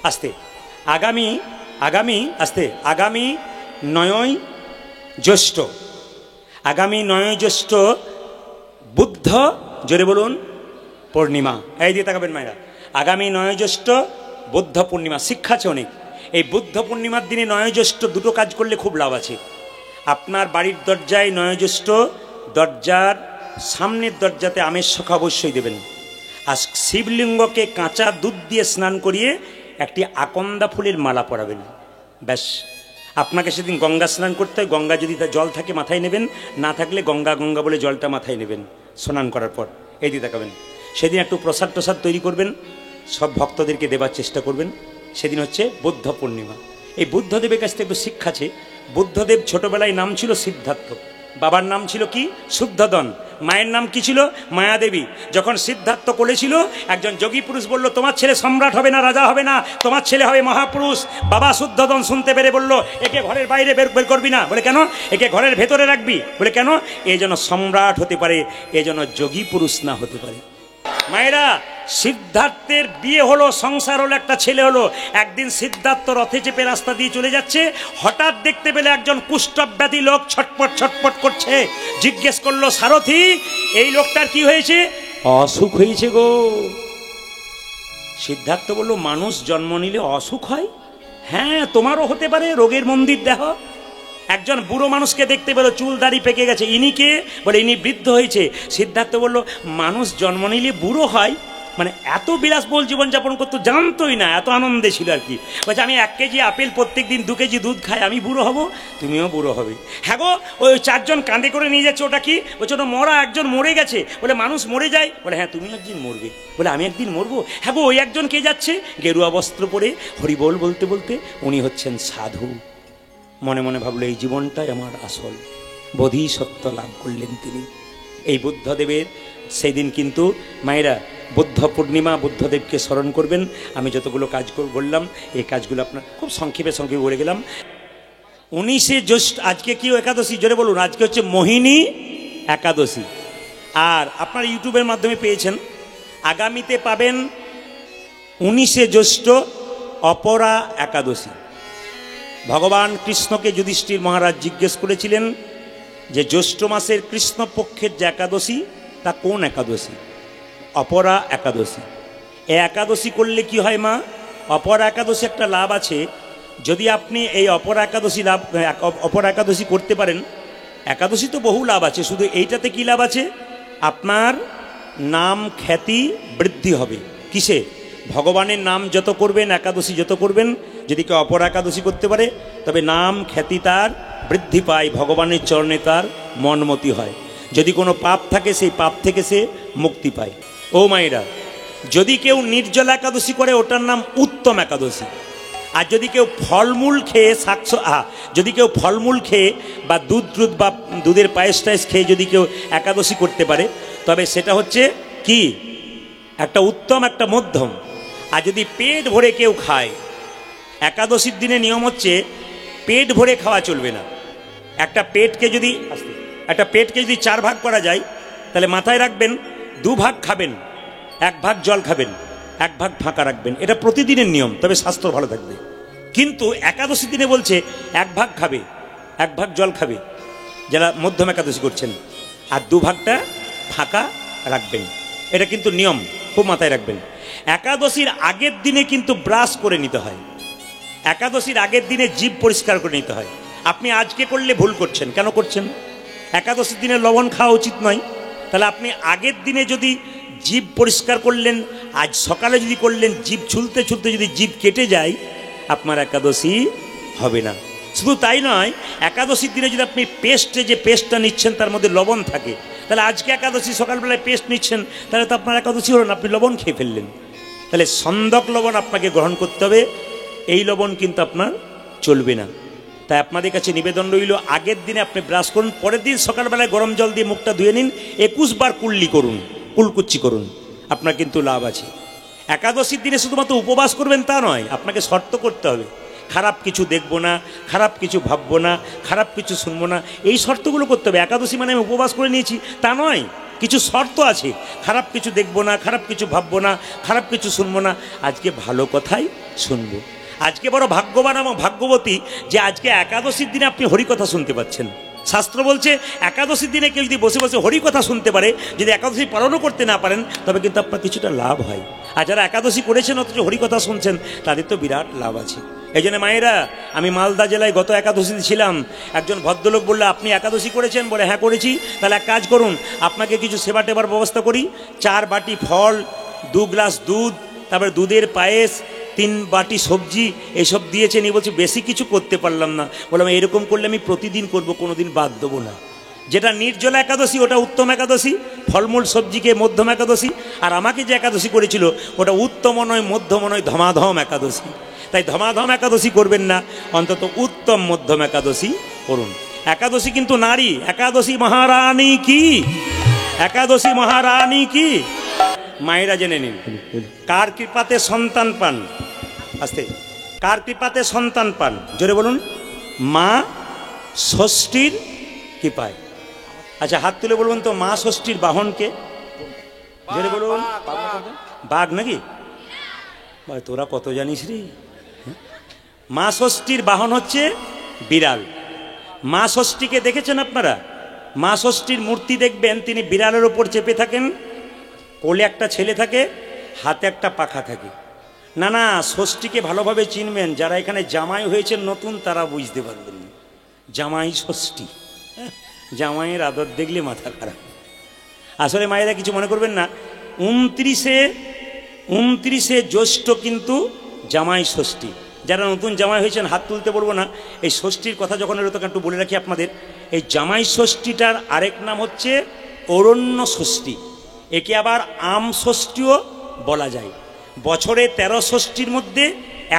আস্তে, আগামী আগামী আস্তে আগামী 9ই জ্যৈষ্ঠ, আগামী 9ই জ্যৈষ্ঠ বুদ্ধ, জোরে বলুন, পূর্ণিমা। এই দিয়ে তাকাবেন মায়েরা, আগামী 9ই জ্যৈষ্ঠ বুদ্ধ পূর্ণিমা। শিক্ষা আছে অনেক। এই বুদ্ধ পূর্ণিমার দিনে 9ই জ্যৈষ্ঠ দুটো কাজ করলে খুব লাভ আছে। আপনার বাড়ির দরজায় 9ই জ্যৈষ্ঠ দরজার সামনের দরজাতে আমের শাখা অবশ্যই দেবেন। আর শিবলিঙ্গকে কাঁচা দুধ দিয়ে স্নান করিয়ে একটি আকন্দা ফুলের মালা পরাবেন। ব্যাস, আপনাকে সেদিন গঙ্গা স্নান করতে হয়। গঙ্গা যদি জল থাকে মাথায় নেবেন, না থাকলে গঙ্গা গঙ্গা বলে জলটা মাথায় নেবেন স্নান করার পর। এই দিয়ে তাকাবেন। সেদিন একটু প্রসাদ টসাদ তৈরি করবেন, সব ভক্তদেরকে দেবার চেষ্টা করবেন। সেদিন হচ্ছে বুদ্ধ পূর্ণিমা। এই বুদ্ধদেবের কাছ থেকে একটু শিক্ষা আছে। বুদ্ধদেব ছোটবেলায় নাম ছিল সিদ্ধার্থ, বাবার নাম ছিল কি? শুদ্ধোদন। মায়ের নাম কি ছিল? মায়াদেবী। যখন সিদ্ধার্থ কোলে ছিল, একজন যোগী পুরুষ বলল, তোমার ছেলে সম্রাট হবে না, রাজা হবে না, তোমার ছেলে হবে মহাপুরুষ। বাবা শুদ্ধোদন শুনতে পেরে বলল, একে ঘরের বাইরে বের করবি না। বলে কেন? একে ঘরের ভেতরে রাখবি। বলে কেন? এই যেন সম্রাট হতে পারে, এই যেন যোগী পুরুষ না হতে পারে। মায়েরা, সিদ্ধার্থের বিয়ে হলো, সংসার হলো, একটা ছেলে হলো। একদিন সিদ্ধার্থ রথে চেপে রাস্তা দিয়ে চলে যাচ্ছে, হঠাৎ দেখতে পেলে একজন কুষ্ঠব্যাধি লোক ছটপট ছটপট করছে। জিজ্ঞেস করলো, সারথি, এই লোকটার কি হয়েছে? অসুখ হয়েছে গো। সিদ্ধার্থ বলল, মানুষ জন্ম নিলে অসুখ হয়? হ্যাঁ, তোমারও হতে পারে, রোগের মন্দির দেহ। একজন বুড়ো মানুষকে দেখতে পেল, চুল দাড়ি পেকে গেছে। ইনি কে? বলে ইনি বৃদ্ধ হয়েছে। সিদ্ধার্থ বলল, মানুষ জন্ম নিলে বুড়ো হয়? মানে এত বিলাসবহুল জীবনযাপন করতো, জানতোই না, এত আনন্দে ছিল আর কি। বলছে, আমি 1 কেজি আপেল প্রত্যেক দিন 2 কেজি দুধ খাই, আমি বুড়ো হব? তুমিও বুড়ো হবে। হ্যাঁ গো, ওই 4 জন কাঁধে করে নিয়ে যাচ্ছে, ওটা কি? বলছে, ওটা মরা, একজন মরে গেছে। বলে, মানুষ মরে যায়? বলে, হ্যাঁ, তুমি একদিন মরবে। বলে, আমি একদিন মরবো? হ্যাঁ গো, ওই একজন কে যাচ্ছে গেরুয়া বস্ত্র পরে, হরিবোল বলতে বলতে, উনি হচ্ছেন সাধু। মনে মনে ভাবলো, এই জীবনটাই আমার আসল। বোধিসত্ত্ব লাভ করলেন তিনি। এই বুদ্ধদেবের সেই দিন কিন্তু মায়েরা বুদ্ধ পূর্ণিমা, বুদ্ধদেবকে স্মরণ করবেন। আমি যতগুলো কাজ বললাম, এই কাজগুলো আপনার খুব সংক্ষেপে বলে গেলাম। 19শে জ্যৈষ্ঠ আজকে কি একাদশী? জোরে বলুন। আজকে হচ্ছে মোহিনী একাদশী। আর আপনার ইউটিউবের মাধ্যমে পেয়েছেন। আগামীতে পাবেন 19শে জ্যৈষ্ঠ অপরা একাদশী। ভগবান কৃষ্ণকে যুধিষ্ঠির মহারাজ জিজ্ঞেস করেছিলেন যে জ্যৈষ্ঠ মাসের কৃষ্ণপক্ষের যে একাদশী, তা কোন একাদশী? অপরা একাদশী। এই একাদশী করলে কি হয় মা? অপরা একাদশী একটা লাভ আছে। যদি আপনি এই অপরা একাদশী করতে পারেন, একাদশী তো বহু লাভ আছে, শুধু এইটাতে কি লাভ আছে? আপনার নাম খ্যাতি বৃদ্ধি হবে। কিসে? ভগবানের নাম যত করবেন, একাদশী যত করবেন, যদি কেউ অপর একাদশী করতে পারে, তবে নাম খ্যাতি তার বৃদ্ধি পায়, ভগবানের চরণে তার মনমতি হয়। যদি কোনো পাপ থাকে, সেই পাপ থেকে সে মুক্তি পায়। ও মায়েরা, যদি কেউ নির্জল একাদশী করে, ওটার নাম উত্তম একাদশী। আর যদি কেউ ফলমূল খেয়ে যদি কেউ ফলমূল খেয়ে বা দুধ বা দুধের পায়েস টায়েস খেয়ে যদি কেউ একাদশী করতে পারে, তবে সেটা হচ্ছে কি? একটা উত্তম, একটা মধ্যম। আর যদি পেট ভরে কেউ খায়, একাদশীর দিনে নিয়ম হচ্ছে পেট ভরে খাওয়া চলবে না। একটা পেটকে যদি 4 ভাগ করা যায়, তাহলে মাথায় রাখবেন 2 ভাগ খাবেন, 1 ভাগ জল খাবেন, 1 ভাগ ফাঁকা রাখবেন। এটা প্রতিদিনের নিয়ম, তবে স্বাস্থ্য ভালো থাকবে। কিন্তু একাদশী দিনে বলছে 1 ভাগ খাবে, 1 ভাগ জল খাবে, যারা মধ্যম একাদশী করছেন, আর 2 ভাগটা ফাঁকা রাখবেন। এটা কিন্তু নিয়ম, খুব মাথায় রাখবেন। একাদশীর আগের দিনে কিন্তু ব্রাশ করে নিতে হয়। একাদশীর আগের দিনে জিভ পরিষ্কার করে নিতে হয়। আপনি আজকে করলে ভুল করছেন। কেন করছেন? একাদশীর দিনে লবণ খাওয়া উচিত নয়। তাহলে আপনি আগের দিনে যদি জিভ পরিষ্কার করলেন, আজ সকালে যদি করলেন, জিভ ছুলতে ছুলতে যদি জিভ কেটে যায়, আপনার একাদশী হবে না। শুধু তাই নয়, একাদশীর দিনে যদি আপনি যে পেস্টটা নিচ্ছেন তার মধ্যে লবণ থাকে, তাহলে আজকে একাদশী সকালবেলায় পেস্ট নিচ্ছেন, তাহলে তো আপনার একাদশী হলো না, আপনি লবণ খেয়ে ফেললেন। তাহলে সন্দক লবণ আপনাকে গ্রহণ করতে হবে। এই লবণ কিন্তু আপনার চলবে না। তাই আপনাদের কাছে নিবেদন রইল, আগের দিনে আপনি ব্রাশ করুন, পরের দিন সকালবেলায় গরম জল দিয়ে মুখটা ধুয়ে নিন, 21 বার কুলকুচ্ছি করুন, আপনার কিন্তু লাভ আছে। একাদশীর দিনে শুধুমাত্র উপবাস করবেন তা নয়, আপনাকে শর্ত করতে হবে। খারাপ কিছু দেখবো না, খারাপ কিছু ভাববো না, খারাপ কিছু শুনবো না, এই শর্তগুলো করতে হবে। একাদশী মানে আমি উপবাস করে নিয়েছি তা নয়। কিছু শর্ত আছে, খারাপ কিছু দেখবো না, খারাপ কিছু ভাববো না, খারাপ কিছু শুনবো না, আজকে ভালো কথাই শুনবো। আজকে বড় ভাগ্যবান এবং ভাগ্যবতী যে আজকে একাদশীর দিনে আপনি হরিকথা শুনতে পাচ্ছেন। শাস্ত্র বলছে একাদশীর দিনে কেউ যদি বসে বসে হরিকথা শুনতে পারে, যদি একাদশী পালনও করতে না পারেন, তবে কিন্তু আপনার কিছুটা লাভ হয়। আর যারা একাদশী করেছেন অথচ হরিকথা শুনছেন, তাদের তো বিরাট লাভ আছে। এই জন্য মায়েরা, আমি মালদা জেলায় গত একাদশীতে ছিলাম, একজন ভদ্রলোক বললো আপনি একাদশী করেছেন? বলে হ্যাঁ করেছি। তাহলে এক কাজ করুন, আপনাকে কিছু সেবা টেবার ব্যবস্থা করি। 4 বাটি ফল, 2 গ্লাস দুধ, তারপরে দুধের পায়েস, 3 বাটি সবজি, এসব দিয়েছেন। এই বলছে বেশি কিছু করতে পারলাম না। বললাম এরকম করলে আমি প্রতিদিন করব, কোনোদিন বাদ দেবো না। যেটা নির্জলা একাদশী ওটা উত্তম একাদশী, ফলমূল সবজিকে মধ্যম একাদশী। আর আমাকে যে একাদশী করেছিল ওটা উত্তম নয়, মধ্যম নয়, ধমাধম একাদশী। তাই ধমাধম একাদশী করবেন না, অন্তত উত্তম মধ্যম একাদশী করুন। একাদশী কিন্তু নারী, একাদশী মহারানী কি, একাদশী মহারানী কি? মায়েরা জেনে নিন, কার কৃপাতে সন্তান পান? আস্তে, কার কৃপাতে সন্তান পান? জোরে বলুন। মা ষষ্ঠীর কৃপায়। আচ্ছা হাত তুলে বলুন তো, মা ষষ্ঠীর বাহনকে? জোরে বলুন। বাঘ নাকি? তোরা কত জানিস রে। মা ষষ্ঠীর বাহন হচ্ছে বিড়াল। মা ষষ্ঠীকে দেখেছেন আপনারা? মা ষষ্ঠীর মূর্তি দেখবেন, তিনি বিড়ালের ওপর চেপে থাকেন, কোলে একটা ছেলে থাকে, হাতে একটা পাখা থাকে। না না, ষষ্ঠীকে ভালোভাবে চিনবেন, যারা এখানে জামাই হয়েছেন নতুন তারা বুঝতে পারবেন। জামাই ষষ্ঠী, জামাইয়ের আদর দেখলে মাথা খারাপ। আসলে মায়েরা কিছু মনে করবেন না, 29শে জ্যৈষ্ঠ কিন্তু জামাই ষষ্ঠী। যারা নতুন জামাই হয়েছেন হাত তুলতে বলবো না। এই ষষ্ঠীর কথা যখন এলো তখন একটু বলে রাখি আপনাদের, এই জামাই ষষ্ঠীটার আরেক নাম হচ্ছে অরণ্য ষষ্ঠী। একে আবার আম ষষ্ঠীও বলা যায়। বছরে 13 ষষ্ঠীর মধ্যে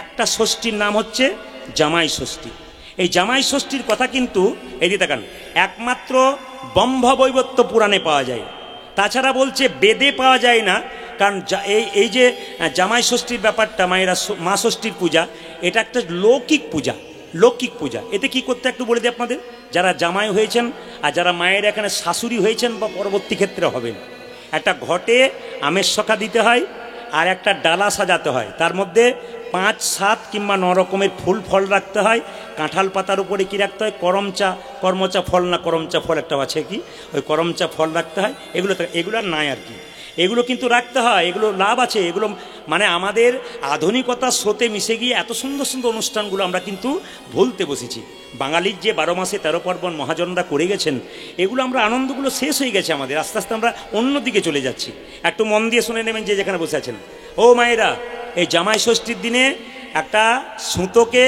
একটা ষষ্ঠীর নাম হচ্ছে জামাই ষষ্ঠী। এই জামাই ষষ্ঠীর কথা কিন্তু এই তাকান, একমাত্র ব্রহ্মবৈবর্ত পুরাণে পাওয়া যায়। তাছাড়া বলছে বেদে পাওয়া যায় না। কারণ এই যে জামাই ষষ্ঠীর ব্যাপারটা, মায়েরা মা ষষ্ঠীর পূজা, এটা একটা লৌকিক পূজা। লৌকিক পূজা, এতে কি করতে একটু বলে দিই আপনাদের। যারা জামাই হয়েছেন আর যারা মায়ের এখানে শাশুড়ি হয়েছেন বা পরবর্তী ক্ষেত্রে হবেন, একটা ঘটে আমের শখা দিতে হয়, আর একটা ডালা সাজাতে হয়, তার মধ্যে 5, 7 কিংবা 9 রকমের ফুল ফল রাখতে হয়। কাঁঠাল পাতার উপরে কি রাখতে হয়? কর্মচা ফল না করমচা ফল একটা আছে কি, ওই করমচা ফল রাখতে হয়। এগুলো নাই আর কি, এগুলো কিন্তু রাখতে হয়। এগুলো লাভ আছে। এগুলো মানে আমাদের আধুনিকতার স্রোতে মিশে গিয়ে এত সুন্দর সুন্দর অনুষ্ঠানগুলো আমরা কিন্তু ভুলতে বসেছি। বাঙালির যে 12 মাসে 13 পার্বণ মহাজনরা করে গেছেন, এগুলো আমরা আনন্দগুলো শেষ হয়ে গেছে আমাদের। আস্তে আস্তে আমরা অন্যদিকে চলে যাচ্ছি। একটু মন দিয়ে শুনে নেবেন যে যেখানে বসে আছেন। ও মায়েরা, এই জামাই ষষ্ঠীর দিনে একটা সুতোকে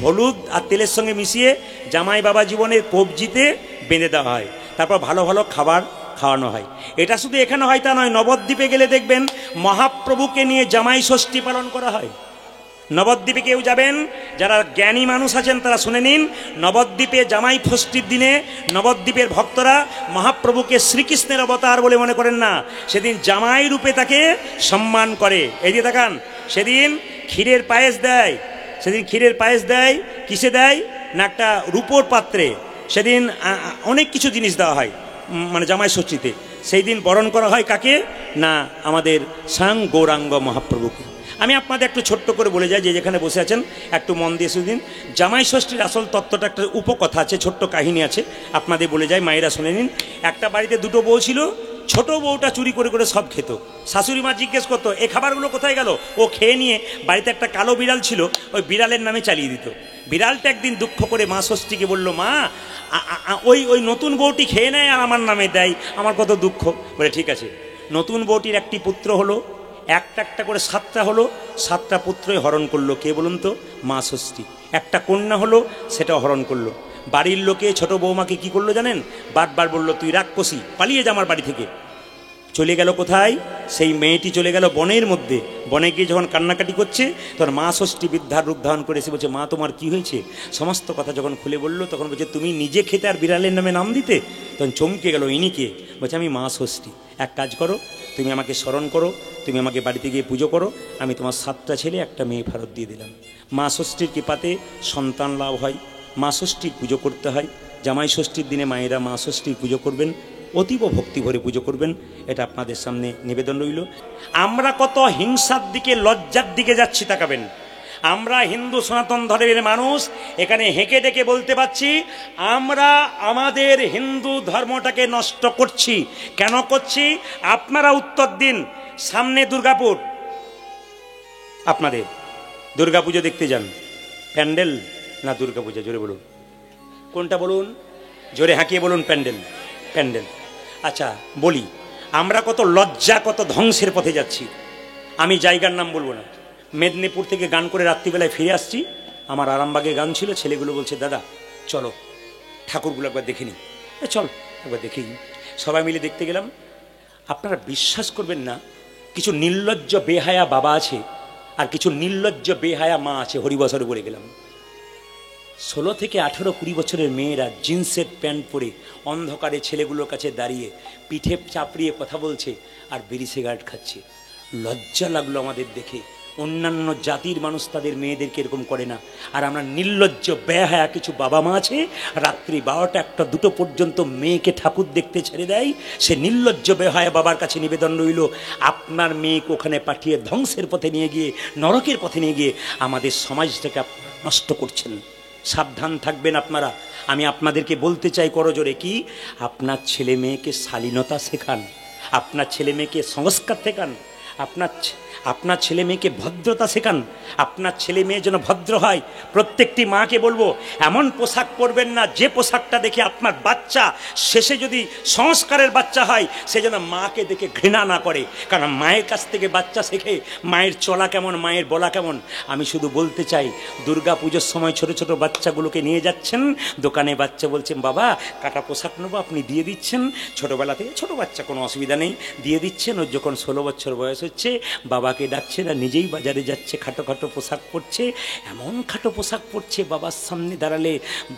হলুদ আর তেলের সঙ্গে মিশিয়ে জামাই বাবা জীবনের কবজিতে বেঁধে দেওয়া হয়। তারপর ভালো ভালো খাবার খাওয়ানো হয়। এটা শুধু এখানে হয় তা নয়, নবদ্বীপে গেলে দেখবেন মহাপ্রভুকে নিয়ে জামাই ষষ্ঠী পালন করা হয়। নবদ্বীপে কেউ যাবেন, যারা জ্ঞানী মানুষ আছেন তারা শুনে নিন, নবদ্বীপে জামাই ষষ্ঠীর দিনে নবদ্বীপের ভক্তরা মহাপ্রভুকে শ্রীকৃষ্ণের অবতার বলে মনে করেন না। সেদিন জামাই রূপে তাকে সম্মান করে। এই দিয়ে দেখান, সেদিন ক্ষীরের পায়েস দেয়। সেদিন ক্ষীরের পায়েস দেয়, কিসে দেয় না, একটা রূপোর পাত্রে। সেদিন অনেক কিছু জিনিস দেওয়া হয় মানে জামাই ষষ্ঠীতে। সেই দিন বরণ করা হয় কাকে না, আমাদের স্বয়ং গৌরাঙ্গ মহাপ্রভুকে। আমি আপনাদের একটু ছোট্ট করে বলে যাই, যে যেখানে বসে আছেন একটু মন দিয়ে শুনে দিন। জামাই ষষ্ঠীর আসল তত্ত্বটা একটা উপকথা আছে, ছোট্ট কাহিনী আছে, আপনাদের বলে যায়, মায়েরা শুনে নিন। একটা বাড়িতে 2টো বউ ছিল। ছোট বউটা চুরি করে করে সব খেত। শাশুড়ি মা জিজ্ঞেস করতো এই খাবারগুলো কোথায় গেল? ও খেয়ে নিয়ে বাড়িতে একটা কালো বিড়াল ছিল, ওই বিড়ালের নামে চালিয়ে দিত। বিড়ালটা একদিন দুঃখ করে মা ষষ্ঠীকে বলল, মা ওই নতুন বউটি খেয়ে নেয় আর আমার নামে দেয়, আমার কত দুঃখ। বলে ঠিক আছে। নতুন বউটির একটি পুত্র হলো, একটা একটা করে 7টা হলো, 7টা পুত্রই হরণ করলো। কে বলুন তো? মা ষষ্ঠী। একটা কন্যা হলো, সেটাও হরণ করলো। বাড়ির লোকে ছোট বৌমাকে কি করলো জানেন? বারবার বললো তুই রাক্ষসী, পালিয়ে যা আমার বাড়ি থেকে। চলে গেল কোথায়? সেই মেয়েটি চলে গেল বনের মধ্যে। বনে গিয়ে যখন কান্নাকাটি করছে, তখন মা ষষ্ঠী বৃদ্ধার রূপ ধারণ করে এসে বলছে, মা তোমার কি হয়েছে? সমস্ত কথা যখন খুলে বললো, তখন বলছে তুমি নিজে খেতে আর বিড়ালের নামে নাম দিতে? তখন চমকে গেল ইনিকে। বলছে আমি মা ষষ্ঠী, এক কাজ করো, তুমি আমাকে স্মরণ করো, তুমি আমাকে বাড়িতে গিয়ে পুজো করো, আমি তোমার 7টা ছেলে একটা মেয়ে ফেরত দিয়ে দিলাম। মা ষষ্ঠীর কৃপাতে সন্তান লাভ হয়। মা ষষ্ঠীর পুজো করতে হয়। জামাই ষষ্ঠীর দিনে মায়েরা মা ষষ্ঠীর পুজো করবেন, অতীব ভক্তি ভরে পুজো করবেন, এটা আপনাদের সামনে নিবেদন রইল। আমরা কত হিংসার দিকে, লজ্জার দিকে যাচ্ছি তাকাবেন। আমরা হিন্দু সনাতন ধর্মের মানুষ এখানে হেঁকে ডেকে বলতে পারছি আমরা আমাদের হিন্দু ধর্মটাকে নষ্ট করছি। কেন করছি আপনারা উত্তর দিন। সামনে দুর্গাপুর, আপনাদের দুর্গাপুজো দেখতে যান, প্যান্ডেল না দুর্গাপূজা? জোরে বলুন, কোনটা বলুন? জোরে হাঁকিয়ে বলুন। প্যান্ডেল, প্যান্ডেল। আচ্ছা বলি, আমরা কত লজ্জা, কত ধ্বংসের পথে যাচ্ছি। আমি জায়গার নাম বলবো না। মেদিনীপুর থেকে গান করে রাত্রিবেলায় ফিরে আসছি, আমার আরামবাগে গান ছিল, ছেলেগুলো বলছে দাদা চলো ঠাকুরগুলো একবার দেখে নি। চল একবার দেখি। সবাই মিলে দেখতে গেলাম। আপনারা বিশ্বাস করবেন না, কিছু নির্লজ্জ বেহায়া বাবা আছে আর কিছু নির্লজ্জ বেহায়া মা আছে। হরিবছরে বলে গেলাম 16 থেকে 18, 20 বছরের মেয়েরা জিন্সের প্যান্ট পরে অন্ধকারে ছেলেগুলোর কাছে দাঁড়িয়ে পিঠে চাপড়িয়ে কথা বলছে আর বিড়ি সিগারেট খাচ্ছে। লজ্জা লাগলো আমাদের দেখে। অন্যান্য জাতির মানুষ তাদের মেয়েদেরকে এরকম করে না, আর আমরা নির্লজ্জ বেহায়া কিছু বাবা মা আছে রাত্রি 12টা, 1টা, 2টো পর্যন্ত মেয়েকে ঠাকুর দেখতে ছেড়ে দেয়। সে নির্লজ্জ বেহায়া বাবার কাছে নিবেদন রইল, আপনার মেয়েকে ওখানে পাঠিয়ে ধ্বংসের পথে নিয়ে গিয়ে, নরকের পথে নিয়ে গিয়ে আমাদের সমাজটাকে আপনারা নষ্ট করছেন। সাবধান থাকবেন আপনারা। আমি আপনাদেরকে বলতে চাই করজোরে, কি আপনার ছেলে মেয়েকে শালীনতা শেখান, আপনার ছেলে মেয়েকে সংস্কার শেখান, আপনার ছেলে মেয়েকে ভদ্রতা শেখান, আপনার ছেলে মেয়ে যেন ভদ্র হয়। প্রত্যেকটি মাকে বলবো এমন পোশাক পরবেন না যে পোশাকটা দেখে আপনার বাচ্চা শেষে যদি সংস্কারের বাচ্চা হয় সে যেন মাকে দেখে ঘৃণা না করে। কারণ মায়ের কাছ থেকে বাচ্চা শেখে মায়ের চলা কেমন, মায়ের বলা কেমন। আমি শুধু বলতে চাই, দুর্গা পুজোর সময় ছোট ছোট বাচ্চাগুলোকে নিয়ে যাচ্ছেন দোকানে, বাচ্চা বলছেন বাবা কাটা পোশাক নেবো, আপনি দিয়ে দিচ্ছেন। ছোটোবেলা থেকে ছোটো বাচ্চা, কোনো অসুবিধা নেই, দিয়ে দিচ্ছেন। ওর যখন 16 বছর বয়স হচ্ছে বাবাকে ডাকছে না, নিজেই বাজারে যাচ্ছে, খাটো খাটো পোশাক পরছে। এমন খাটো পোশাক পরছে বাবার সামনে দাঁড়ালে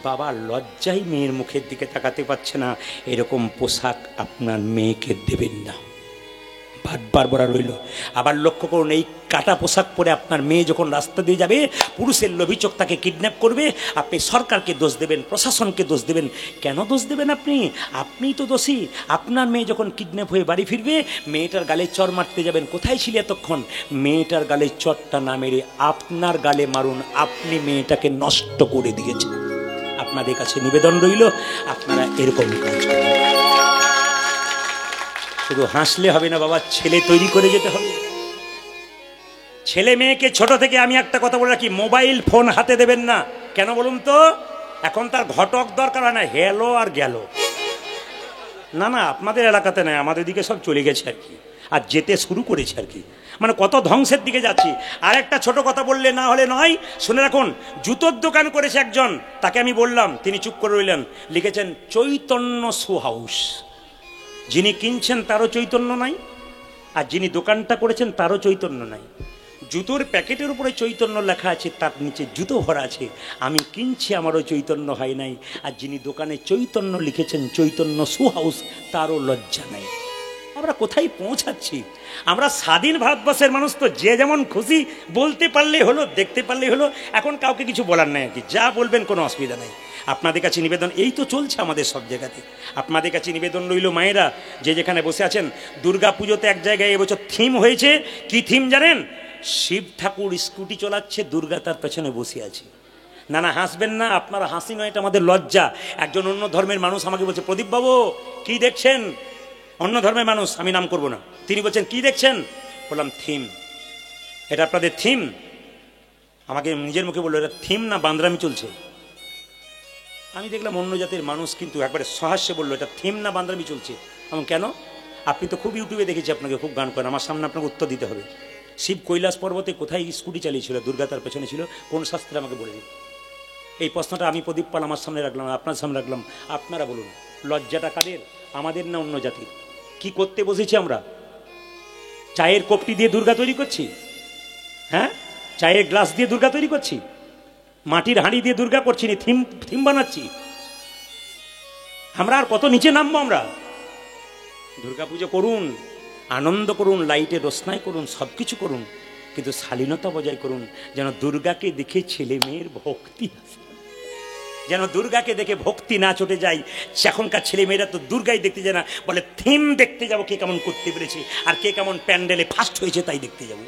বাবা লজ্জায় মেয়ের মুখের দিকে তাকাতে পারছে না। এরকম পোশাক আপনার মেয়েকে দেবেন না। বারবার বলা রইল। আবার লক্ষ্য করুন, এই কাটা পোশাক পরে আপনার মেয়ে যখন রাস্তা দিয়ে যাবে, পুরুষের লোভী চোখ তাকে কিডন্যাপ করবে, আপনি সরকারকে দোষ দেবেন, প্রশাসনকে দোষ দেবেন। কেন দোষ দেবেন? আপনিই তো দোষী। আপনার মেয়ে যখন কিডন্যাপ হয়ে বাড়ি ফিরবে, মেয়েটার গালে চর মারতে যাবেন, কোথায় ছিলে এতক্ষণ? মেয়েটার গালে চরটা না মেরে আপনার গালে মারুন, আপনি মেয়েটাকে নষ্ট করে দিয়েছেন। আপনাদের কাছে নিবেদন রইল, আপনারা এরকম কাজ করুন। শুধু হাসলে হবে না বাবা, ছেলে তৈরি করে যেতে হবে। ছেলে মেয়েকে ছোট থেকে আমি একটা কথা বলে রাখি, মোবাইল ফোন হাতে দেবেন না। কেন বলুন তো? এখন তার ঘটক দরকার হয় না, হেলো আর গেল। না না, আপনাদের এলাকাতে নয়, আমাদের দিকে সব চলে গেছে আর কি, আর যেতে শুরু করেছে আর কি। মানে কত ধ্বংসের দিকে যাচ্ছি। আর একটা ছোট কথা বললে না হলে নয়, শুনে রাখুন। জুতোর দোকান করেছে একজন, তাকে আমি বললাম, তিনি চুপ করে রইলেন। লিখেছেন চৈতন্য শু হাউস। যিনি কিনছেন তারও চৈতন্য নাই, আর যিনি দোকানটা করেছেন তারও চৈতন্য নাই। জুতোর প্যাকেটের উপরে চৈতন্য লেখা আছে, তার নিচে জুতো ভরা আছে। আমি কিনছি, আমারও চৈতন্য হয় নাই। আর যিনি দোকানে চৈতন্য লিখেছেন, চৈতন্য শু হাউস, তারও লজ্জা নাই। আমরা কোথায় পৌঁছাচ্ছি? আমরা স্বাধীন ভারতবর্ষের মানুষ তো যে যেমন খুশি বলতে পারলেই হলো, দেখতে পারলেই হলো। এখন কাউকে কিছু বলার নাই আর কি, যা বলবেন কোনো অসুবিধা নেই। আপনাদের কাছে নিবেদন, এই তো চলছে আমাদের সব জায়গাতে। আপনাদের কাছে নিবেদন রইল, মায়েরা যে যেখানে বসে আছেন, দুর্গা পুজোতে এক জায়গায় এবছর থিম হয়েছে। কি থিম জানেন? শিব ঠাকুর স্কুটি চালাচ্ছে, দুর্গা তার পেছনে বসে আছে। না না, হাসবেন না, আপনারা হাসি নয়, এটা আমাদের লজ্জা। একজন অন্য ধর্মের মানুষ আমাকে বলছে, প্রদীপ বাবু কি দেখছেন? অন্য ধর্মের মানুষ, আমি নাম করব না, তিনি বলছেন কি দেখছেন? বললাম থিম। এটা আপনাদের থিম? আমাকে নিজের মুখে বললো, এটা থিম না বান্দরামি চলছে। আমি দেখলাম অন্য জাতির মানুষ কিন্তু একবারে সহাস্যে বললো, এটা থিম না বান্দরামি চলছে। আমি কেন? আপনি তো খুব ইউটিউবে দেখেছি, আপনাকে খুব গান করেন, আমার সামনে আপনাকে উত্তর দিতে হবে। শিব কৈলাস পর্বতে কোথায় স্কুটি চালিয়েছিল? দুর্গা তার পেছনে ছিল, কোন শাস্ত্রে আমাকে বলে দিন। এই প্রশ্নটা আমি প্রদীপ পাল আমার সামনে রাখলাম, আপনার সামনে রাখলাম। আপনারা বলুন, লজ্জাটা কাদের? আমাদের না অন্য জাতির? কি করতে বসেছি আমরা? চায়ের কপটি দিয়ে দুর্গা তৈরি করছি? হ্যাঁ, চায়ের গ্লাস দিয়ে দুর্গা তৈরি করছি? মাটির হাঁড়ি দিয়ে দুর্গা করছি না, থিম বানাচ্ছি। আমরা আর কত নিচে নামবো? আমরা দুর্গা পুজো করুন, আনন্দ করুন, লাইটে রোশনাই করুন, সব কিছু করুন, কিন্তু শালীনতা বজায় করুন, যেন দুর্গাকে দেখে ছেলে মেয়ের ভক্তি আসে। যেন দুর্গাকে দেখে ভক্তি না চটে যায়। এখনকার ছেলেমেয়েরা তো দুর্গাই দেখতে যায় না, বলে থিম দেখতে যাবো, কে কেমন করতে পেরেছে আর কে কেমন প্যান্ডেলে ফার্স্ট হয়েছে তাই দেখতে যাবো।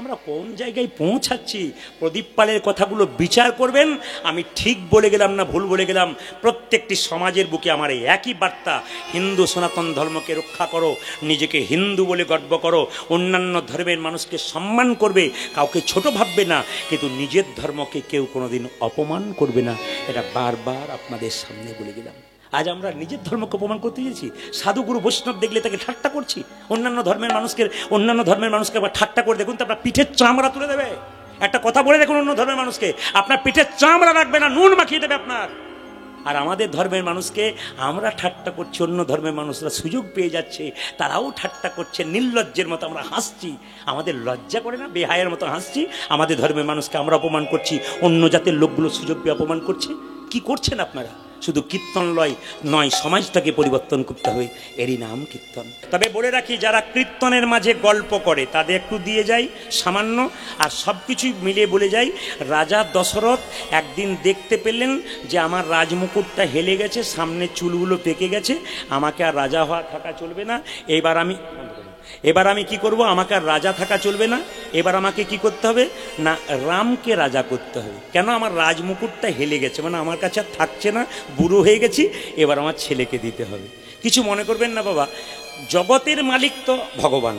আমরা কোন জায়গায় পৌঁছাচ্ছি? প্রদীপ পালের কথাগুলো বিচার করবেন। আমি ঠিক বলে গেলাম না ভুল বলে গেলাম? প্রত্যেকটি সমাজের বুকে আমার এই একই বার্তা, হিন্দু সনাতন ধর্মকে রক্ষা করো, নিজেকে হিন্দু বলে গর্ব করো, অন্যান্য ধর্মের মানুষকে সম্মান করবে, কাউকে ছোট ভাববে না, কিন্তু নিজের ধর্মকে কেউ কোনোদিন অপমান করবে না। এটা বারবার আপনাদের সামনে বলে গেলাম। আজ আমরা নিজের ধর্মকে অপমান করতে গেছি। সাধুগুরু বৈষ্ণব দেখলে তাকে ঠাট্টা করছি, অন্যান্য ধর্মের মানুষকে আবার ঠাট্টা করে দেখুন তো আপনার পিঠের চামড়া তুলে দেবে। একটা কথা বলে দেখুন অন্য ধর্মের মানুষকে, আপনার পিঠের চামড়া রাখবে না, নুন মাখিয়ে দেবে আপনার। আর আমাদের ধর্মের মানুষকে আমরা ঠাট্টা করছি, অন্য ধর্মের মানুষরা সুযোগ পেয়ে যাচ্ছে, তারাও ঠাট্টা করছে, নির্লজ্জের মতো আমরা হাসছি। আমাদের লজ্জা করে না? বেহায়ের মতো হাসছি। আমাদের ধর্মের মানুষকে আমরা অপমান করছি, অন্য জাতের লোকগুলো সুযোগ পেয়ে অপমান করছে। কি করছেন আপনারা? শুধু কীর্তন নয়, সমাজটাকে পরিবর্তন করতে হবে, এরই নাম কীর্তন। তবে বলে রাখি, যারা কীর্তনের মাঝে গল্প করে তাদের একটু দিয়ে যাই সামান্য, আর সব কিছুই মিলিয়ে বলে যাই। রাজা দশরথ একদিন দেখতে পেলেন যে আমার রাজমুকুটটা হেলে গেছে, সামনে চুলগুলো পেকে গেছে, আমাকে আর রাজা হওয়া থাকা চলবে না, এবার আমি কি করব? আমাকে আর রাজা থাকা চলবে না, এবার আমাকে কি করতে হবে না, রামকে রাজা করতে হবে। কেন? আমার রাজমুকুটটা হেলে গেছে, মানে আমার কাছে আর থাকছে না, বুড়ো হয়ে গেছি, এবার আমার ছেলেকে দিতে হবে। কিছু মনে করবেন না বাবা, জগতের মালিক তো ভগবান,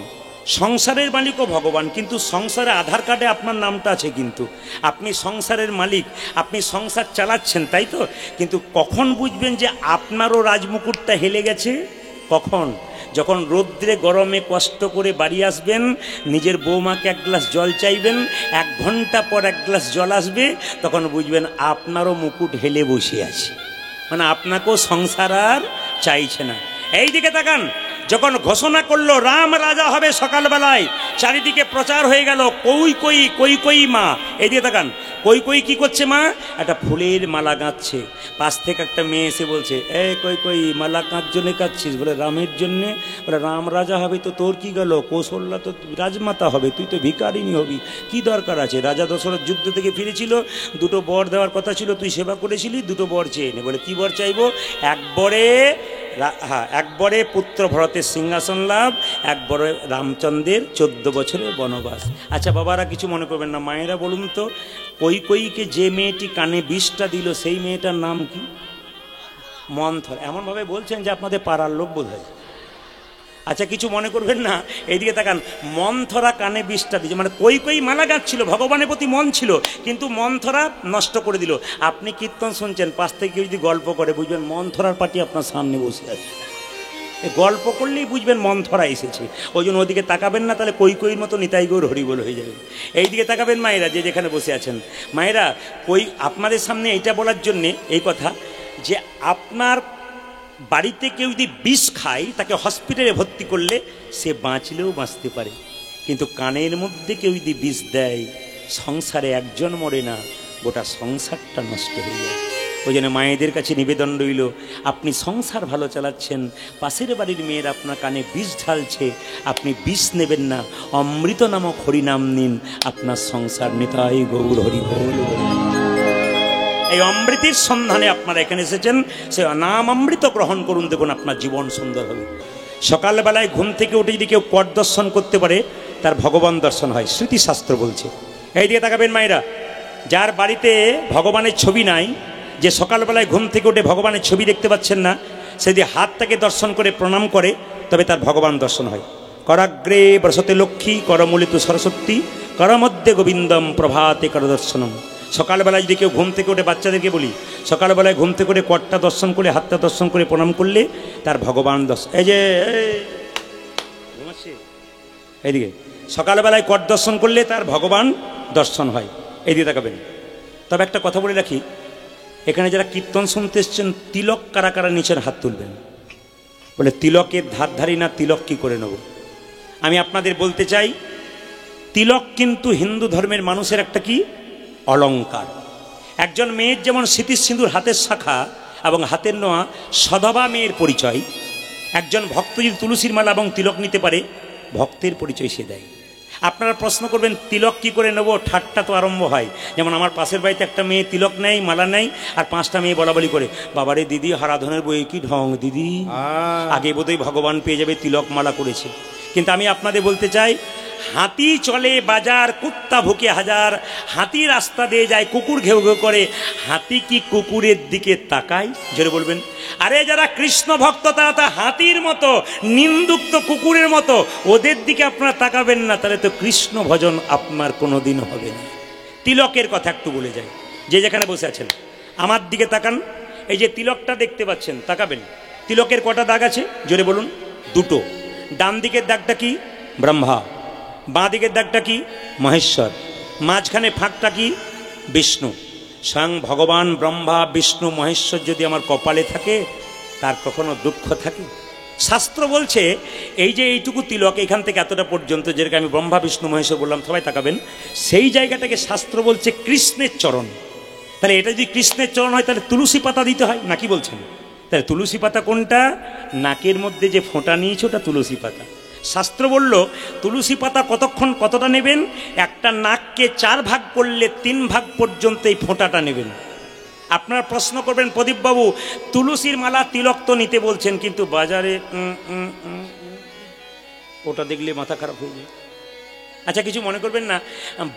সংসারের মালিকও ভগবান, কিন্তু সংসারে আধার কার্ডে আপনার নামটা আছে, কিন্তু আপনি সংসারের মালিক, আপনি সংসার চালাচ্ছেন, তাই তো? কিন্তু কখন বুঝবেন যে আপনারও রাজমুকুটটা হেলে গেছে? কখন? যখন রৌদ্রে গরমে কষ্ট করে বাড়ি আসবেন, নিজের বৌমাকে এক গ্লাস জল চাইবেন, 1 ঘন্টা পর 1 গ্লাস জল আসবে, তখন বুঝবেন আপনারও মুকুট হেলে বসে আছে, মানে আপনাকেও সংসার আর চাইছে না। এই দিকে তাকান, যখন ঘোষণা করলো রাম রাজা হবে, সকালবেলায় চারিদিকে প্রচার হয়ে গেল, কই মা, এইদিকে তাকান, কই কি করছে মা? একটা ফুলের মালা গাঁথছে। পাশ থেকে একটা মেয়ে এসে বলছে, কই মালা কাঁচ জন্য কাঁদছিস? বলে রামের জন্যে। বলে রাম রাজা হবে তো তোর কি গেল? কৌশল্যা তো রাজমাতা হবে, তুই তো ভিখারিনী হবি, কি দরকার আছে? রাজা দশরথ যুদ্ধ থেকে ফিরেছিল, 2টো বর দেওয়ার কথা ছিল, তুই সেবা করেছিলি, 2টো বর চেয়ে নে। বলে কি বর চাইবো? একবারে পুত্র ভরতের সিংহাসন লাভ, একবারে রামচন্দ্রের 14 বছরের বনবাস। আচ্ছা বাবারা কিছু মনে করবেন না, মায়েরা বলুন তো, কইকে যে মেয়েটি কানে বিষটা দিল সেই মেয়েটার নাম কি? মন্থর। এমনভাবে বলছেন যে আপনাদের পাড়ার লোক বোধ হয়। আচ্ছা কিছু মনে করবেন না, এইদিকে তাকান, মন্থরা কানে বিষটা দিয়েছে, মানে কই মালা গাঁথছিল, ভগবানের প্রতি মন ছিল, কিন্তু মন্থরা নষ্ট করে দিল। আপনি কীর্তন শুনছেন, পাশ থেকে যদি গল্প করে বুঝবেন মন্থরার পার্টি আপনার সামনে বসে আছে। গল্প করলেই বুঝবেন মন্থরা এসেছে। ওই জন্য ওদিকে তাকাবেন না, তাহলে কইর মতো নিতাই গৌর হরিবোল হয়ে যাবে। এইদিকে তাকাবেন মায়েরা, যে যেখানে বসে আছেন। মায়েরা, আপনাদের সামনে এইটা বলার জন্যে এই কথা, যে আপনার বাড়িতে কেউ যদি বিষ খায়, তাকে হসপিটালে ভর্তি করলে সে বাঁচলেও বাঁচতে পারে, কিন্তু কানের মধ্যে কেউ যদি বিষ দেয়, সংসারে একজন মরে না, গোটা সংসারটা নষ্ট হয়ে যায়। ওই জন্য মায়েদের কাছে নিবেদন রইল, আপনি সংসার ভালো চালাচ্ছেন, পাশের বাড়ির মেয়ের আপনার কানে বিষ ঢালছে, আপনি বিষ নেবেন না, অমৃত নামক হরিনাম নিন, আপনার সংসার নিতাই গৌর হরি বল। এই অমৃতের সন্ধানে আপনারা এখানে এসেছেন, সে নাম অমৃত গ্রহণ করুন, দেখুন আপনার জীবন সুন্দর হবে। সকালবেলায় ঘুম থেকে উঠে যদি কেউ পট দর্শন করতে পারে, তার ভগবান দর্শন হয়, স্মৃতিশাস্ত্র বলছে। এই দিকে তাকাবেন মায়েরা, যার বাড়িতে ভগবানের ছবি নাই, যে সকালবেলায় ঘুম থেকে উঠে ভগবানের ছবি দেখতে পাচ্ছেন না, সে যদি হাতটাকে দর্শন করে প্রণাম করে, তবে তার ভগবান দর্শন হয়। করাগ্রে বসতে লক্ষ্মী, করমূলিত সরস্বতী, করমধ্যে গোবিন্দম, প্রভাতে কর দর্শনম। সকালবেলায় যদি কেউ ঘুম থেকে উঠে, বাচ্চাদেরকে বলি, সকালবেলায় ঘুম থেকে উঠে কটটা দর্শন করে, হাতটা দর্শন করে প্রণাম করলে তার ভগবান দর্শন। এই যে এইদিকে সকালবেলায় কট দর্শন করলে তার ভগবান দর্শন হয়। এইদিকে তাকাবেন। তবে একটা কথা বলে রাখি, এখানে যারা কীর্তন শুনতে এসছেন, তিলক কারা কারা নিচের হাত তুলবেন? বলে তিলকের ধারধারি না, তিলক কি করে নেব? আমি আপনাদের বলতে চাই, তিলক কিন্তু হিন্দু ধর্মের মানুষের একটা কি অলঙ্কার। একজন মেয়ের যেমন স্মৃতির সিঁদুর হাতের শাখা এবং হাতের নোয়া সধবা মেয়ের পরিচয়, একজন ভক্ত যদি তুলসীর মালা এবং তিলক নিতে পারে, ভক্তের পরিচয় সে দেয়। আপনারা প্রশ্ন করবেন তিলক কি করে নেবো, ঠাট্টা তো আরম্ভ হয়। যেমন আমার পাশের বাড়িতে একটা মেয়ে তিলক নেয়, মালা নেয়, আর 5টা মেয়ে বলাবলি করে, বাবারে দিদি হারাধনের বই কি ঢং দিদি, আগে বোধহয় ভগবান পেয়ে যাবে তিলক মালা করেছে। কিন্তু আমি আপনাদের বলতে চাই, হাতি চলে বাজার, কুত্তা ভুকে হাজার। হাতি রাস্তা দিয়ে যায়, কুকুর ঘেউ ঘেউ করে, হাতি কি কুকুরের দিকে তাকায়? জোরে বলবেন। আরে যারা কৃষ্ণ ভক্ত তারা তো হাতির মতো, নিন্দুক্ত কুকুরের মতো, ওদের দিকে আপনারা তাকাবেন না, তাহলে তো কৃষ্ণ ভজন আপনার কোনোদিন হবে না। তিলকের কথা একটু বলে যায়, যে যেখানে বসে আছেন আমার দিকে তাকান। এই যে তিলকটা দেখতে পাচ্ছেন, তাকাবেন। তিলকের কটা দাগ আছে জোরে বলুন? 2টো। ডান দিকের দাগটা কি? ব্রহ্মা। বাঁ দিকের দাগটা কি? মহেশ্বর। মাঝখানে ফাঁকটা কি? বিষ্ণু। স্বয়ং ভগবান ব্রহ্মা বিষ্ণু মহেশ্বর যদি আমার কপালে থাকে, তার কখনো দুঃখ থাকে? শাস্ত্র বলছে এই যে এইটুকু তিলক, এখান থেকে এতটা পর্যন্ত, যেটাকে আমি ব্রহ্মা বিষ্ণু মহেশ্বর বললাম, সবাই তাকাবেন, সেই জায়গাটাকে শাস্ত্র বলছে কৃষ্ণের চরণ। তাহলে এটা যদি কৃষ্ণের চরণ হয়, তাহলে তুলসী পাতা দিতে হয় নাকি বলছেন? তাহলে তুলসী পাতা কোনটা? নাকের মধ্যে যে ফোঁটা নিয়েছে ওটা তুলসী পাতা। শাস্ত্র বলল তুলসী পাতা কতক্ষণ, কতটা নেবেন? একটা নাককে 4 ভাগ করলে 3 ভাগ পর্যন্ত এই ফোঁটাটা নেবেন। আপনারা প্রশ্ন করবেন, প্রদীপবাবু তুলসীর মালা তিলক তো নিতে বলছেন, কিন্তু বাজারে ওটা দেখলে মাথা খারাপ হয়ে যায়। আচ্ছা কিছু মনে করবেন না,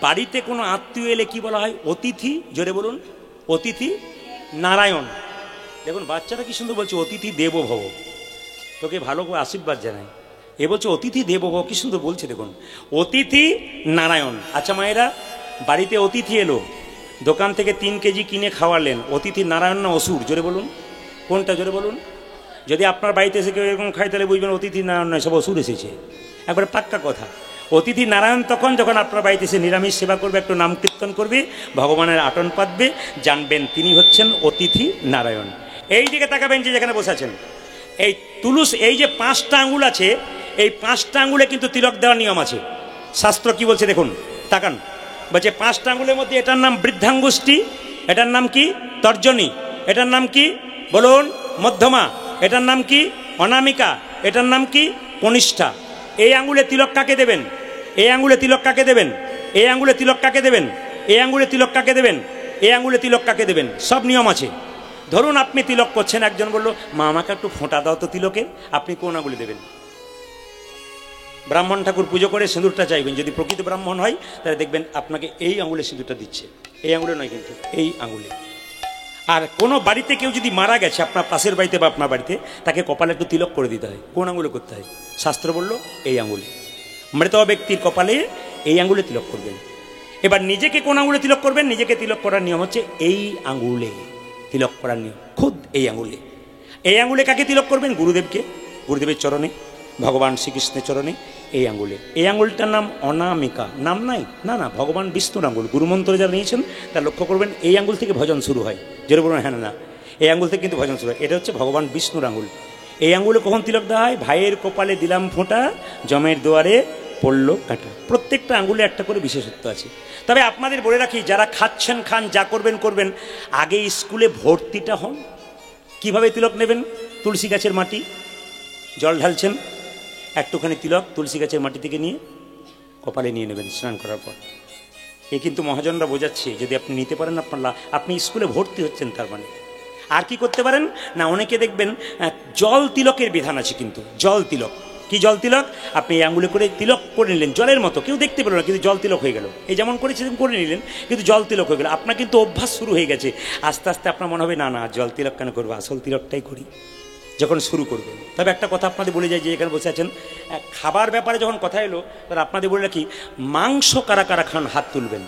বাড়িতে কোনো আত্মীয় এলে কি বলা হয়? অতিথি। জোরে বলুন। অতিথি নারায়ণ। দেখুন বাচ্চারা কি সুন্দর বলছে, অতিথি দেবো ভব। তোকে ভালো করে আশীর্বাদ জানাই। এ বলছে অতিথি দেবো ভব, কি সুন্দর বলছে দেখুন। অতিথি নারায়ণ। আচ্ছা মায়েরা, বাড়িতে অতিথি এলো, দোকান থেকে 3 কেজি কিনে খাওয়ালেন, অতিথি নারায়ণ না অসুর? জোরে বলুন। কোনটা জোরে বলুন? যদি আপনার বাড়িতে এসে কেউ এরকম খায়, তাহলে বুঝবেন অতিথি নারায়ণ নয়, সব অসুর এসেছে। একবারে পাক্কা কথা। অতিথি নারায়ণ তখন যখন আপনার বাড়িতে এসে নিরামিষ সেবা করবে, একটু নাম কীর্তন করবে, ভগবানের আটন পাতবে, জানবেন তিনি হচ্ছেন অতিথি নারায়ণ। এই দিকে তাকাবেন যে যেখানে বসে আছেন। এই তুলসী, এই যে 5টা আঙ্গুল আছে, এই 5টা আঙ্গুলে কিন্তু তিলক দেওয়ার নিয়ম আছে। শাস্ত্র কি বলছে দেখুন, তাকান। বলছে 5টা আঙ্গুলের মধ্যে এটার নাম বৃদ্ধাঙ্গুষ্টি, এটার নাম কি? তর্জনী, এটার নাম কি বলুন? মধ্যমা, এটার নাম কি? অনামিকা, এটার নাম কি? কনিষ্ঠা। এই আঙ্গুলে তিলক কাকে দেবেন? এই আঙ্গুলে তিলক কাকে দেবেন? এই আঙ্গুলে তিলক কাকে দেবেন? এই আঙ্গুলে তিলক কাকে দেবেন? এই আঙ্গুলে তিলক কাকে দেবেন? সব নিয়ম আছে। ধরুন আপনি তিলক করছেন, একজন বলল মা আমাকে একটু ফোঁটা দাও তো তিলকে, আপনি কোন আঙ্গুলে দেবেন? ব্রাহ্মণ ঠাকুর পুজো করে সিঁদুরটা চাইবেন, যদি প্রকৃত ব্রাহ্মণ হয় তাহলে দেখবেন আপনাকে এই আঙ্গুলে সিঁদুরটা দিচ্ছে, এই আঙ্গুলে নয় কিন্তু এই আঙ্গুলে। আর কোনো বাড়িতে কেউ যদি মারা গেছে, আপনার পাশের বাড়িতে বা আপনার বাড়িতে, তাকে কপালে একটু তিলক করে দিতে হয়। কোন আঙ্গুলে করতে হয়? শাস্ত্র বলল এই আঙ্গুলে। মৃত ব্যক্তির কপালে এই আঙ্গুলে তিলক করবেন। এবার নিজেকে কোন আঙ্গুলে তিলক করবেন? নিজেকে তিলক করার নিয়ম হচ্ছে এই আঙ্গুলে তিলক করার নিয়ম, খুদ এই আঙ্গুলে। এই আঙ্গুলে কাকে তিলক করবেন? গুরুদেবকে, গুরুদেবের চরণে, ভগবান শ্রীকৃষ্ণের চরণে। এই আঙ্গুলে, এই আঙ্গুলটার নাম অনামিকা। নাম নাই, না না, ভগবান বিষ্ণুর আঙ্গুল। গুরুমন্ত্র যারা নিয়েছেন তার লক্ষ্য করবেন, এই আঙ্গুল থেকে ভজন শুরু হয়। যেটা বলবেন হ্যাঁ না, এই আঙ্গুল থেকে কিন্তু ভজন শুরু হয়। এটা হচ্ছে ভগবান বিষ্ণুর আঙ্গুল। এই আঙ্গুলে কখন তিলক দেওয়া হয়? ভাইয়ের কপালে দিলাম ফোঁটা, জমের দুয়ারে পড়লো কাঁটা। প্রত্যেকটা আঙ্গুলে একটা করে বিশেষত্ব আছে। তবে আপনাদের বলে রাখি, যারা খাচ্ছেন খান, যা করবেন করবেন, আগে স্কুলে ভর্তিটা হন। কিভাবে তিলক নেবেন? তুলসী গাছের মাটি, জল ঢালছেন, একটুখানি তিলক তুলসী গাছের মাটি থেকে নিয়ে কপালে নিয়ে নেবেন স্নান করার পর। এ কিন্তু মহাজনরা বোঝাচ্ছে, যদি আপনি নিতে পারেন আপনি স্কুলে ভর্তি হচ্ছেন তার মানে। আর কি করতে পারেন না, অনেকে দেখবেন জল তিলকের বিধান আছে, কিন্তু জল তিলক কি? জল তিলক আপনি এই আঙ্গুলে করে তিলক করে নিলেন জলের মতো, কেউ দেখতে পেল না, কিন্তু জল তিলক হয়ে গেল। এই যেমন করেছিলেন করে নিলেন, কিন্তু জল তিলক হয়ে গেল। আপনার কিন্তু অভ্যাস শুরু হয়ে গেছে। আস্তে আস্তে আপনার মনে হবে না না, জল তিলক কেন করবো, আসল তিলকটাই করি যখন শুরু করবেন। তবে একটা কথা আপনাদের বলে যায়, যে এখানে বসে আছেন, খাবার ব্যাপারে যখন কথা এলো, তাহলে আপনাদের বলে রাখি, মাংস কারা কারা খান হাত তুলবেন।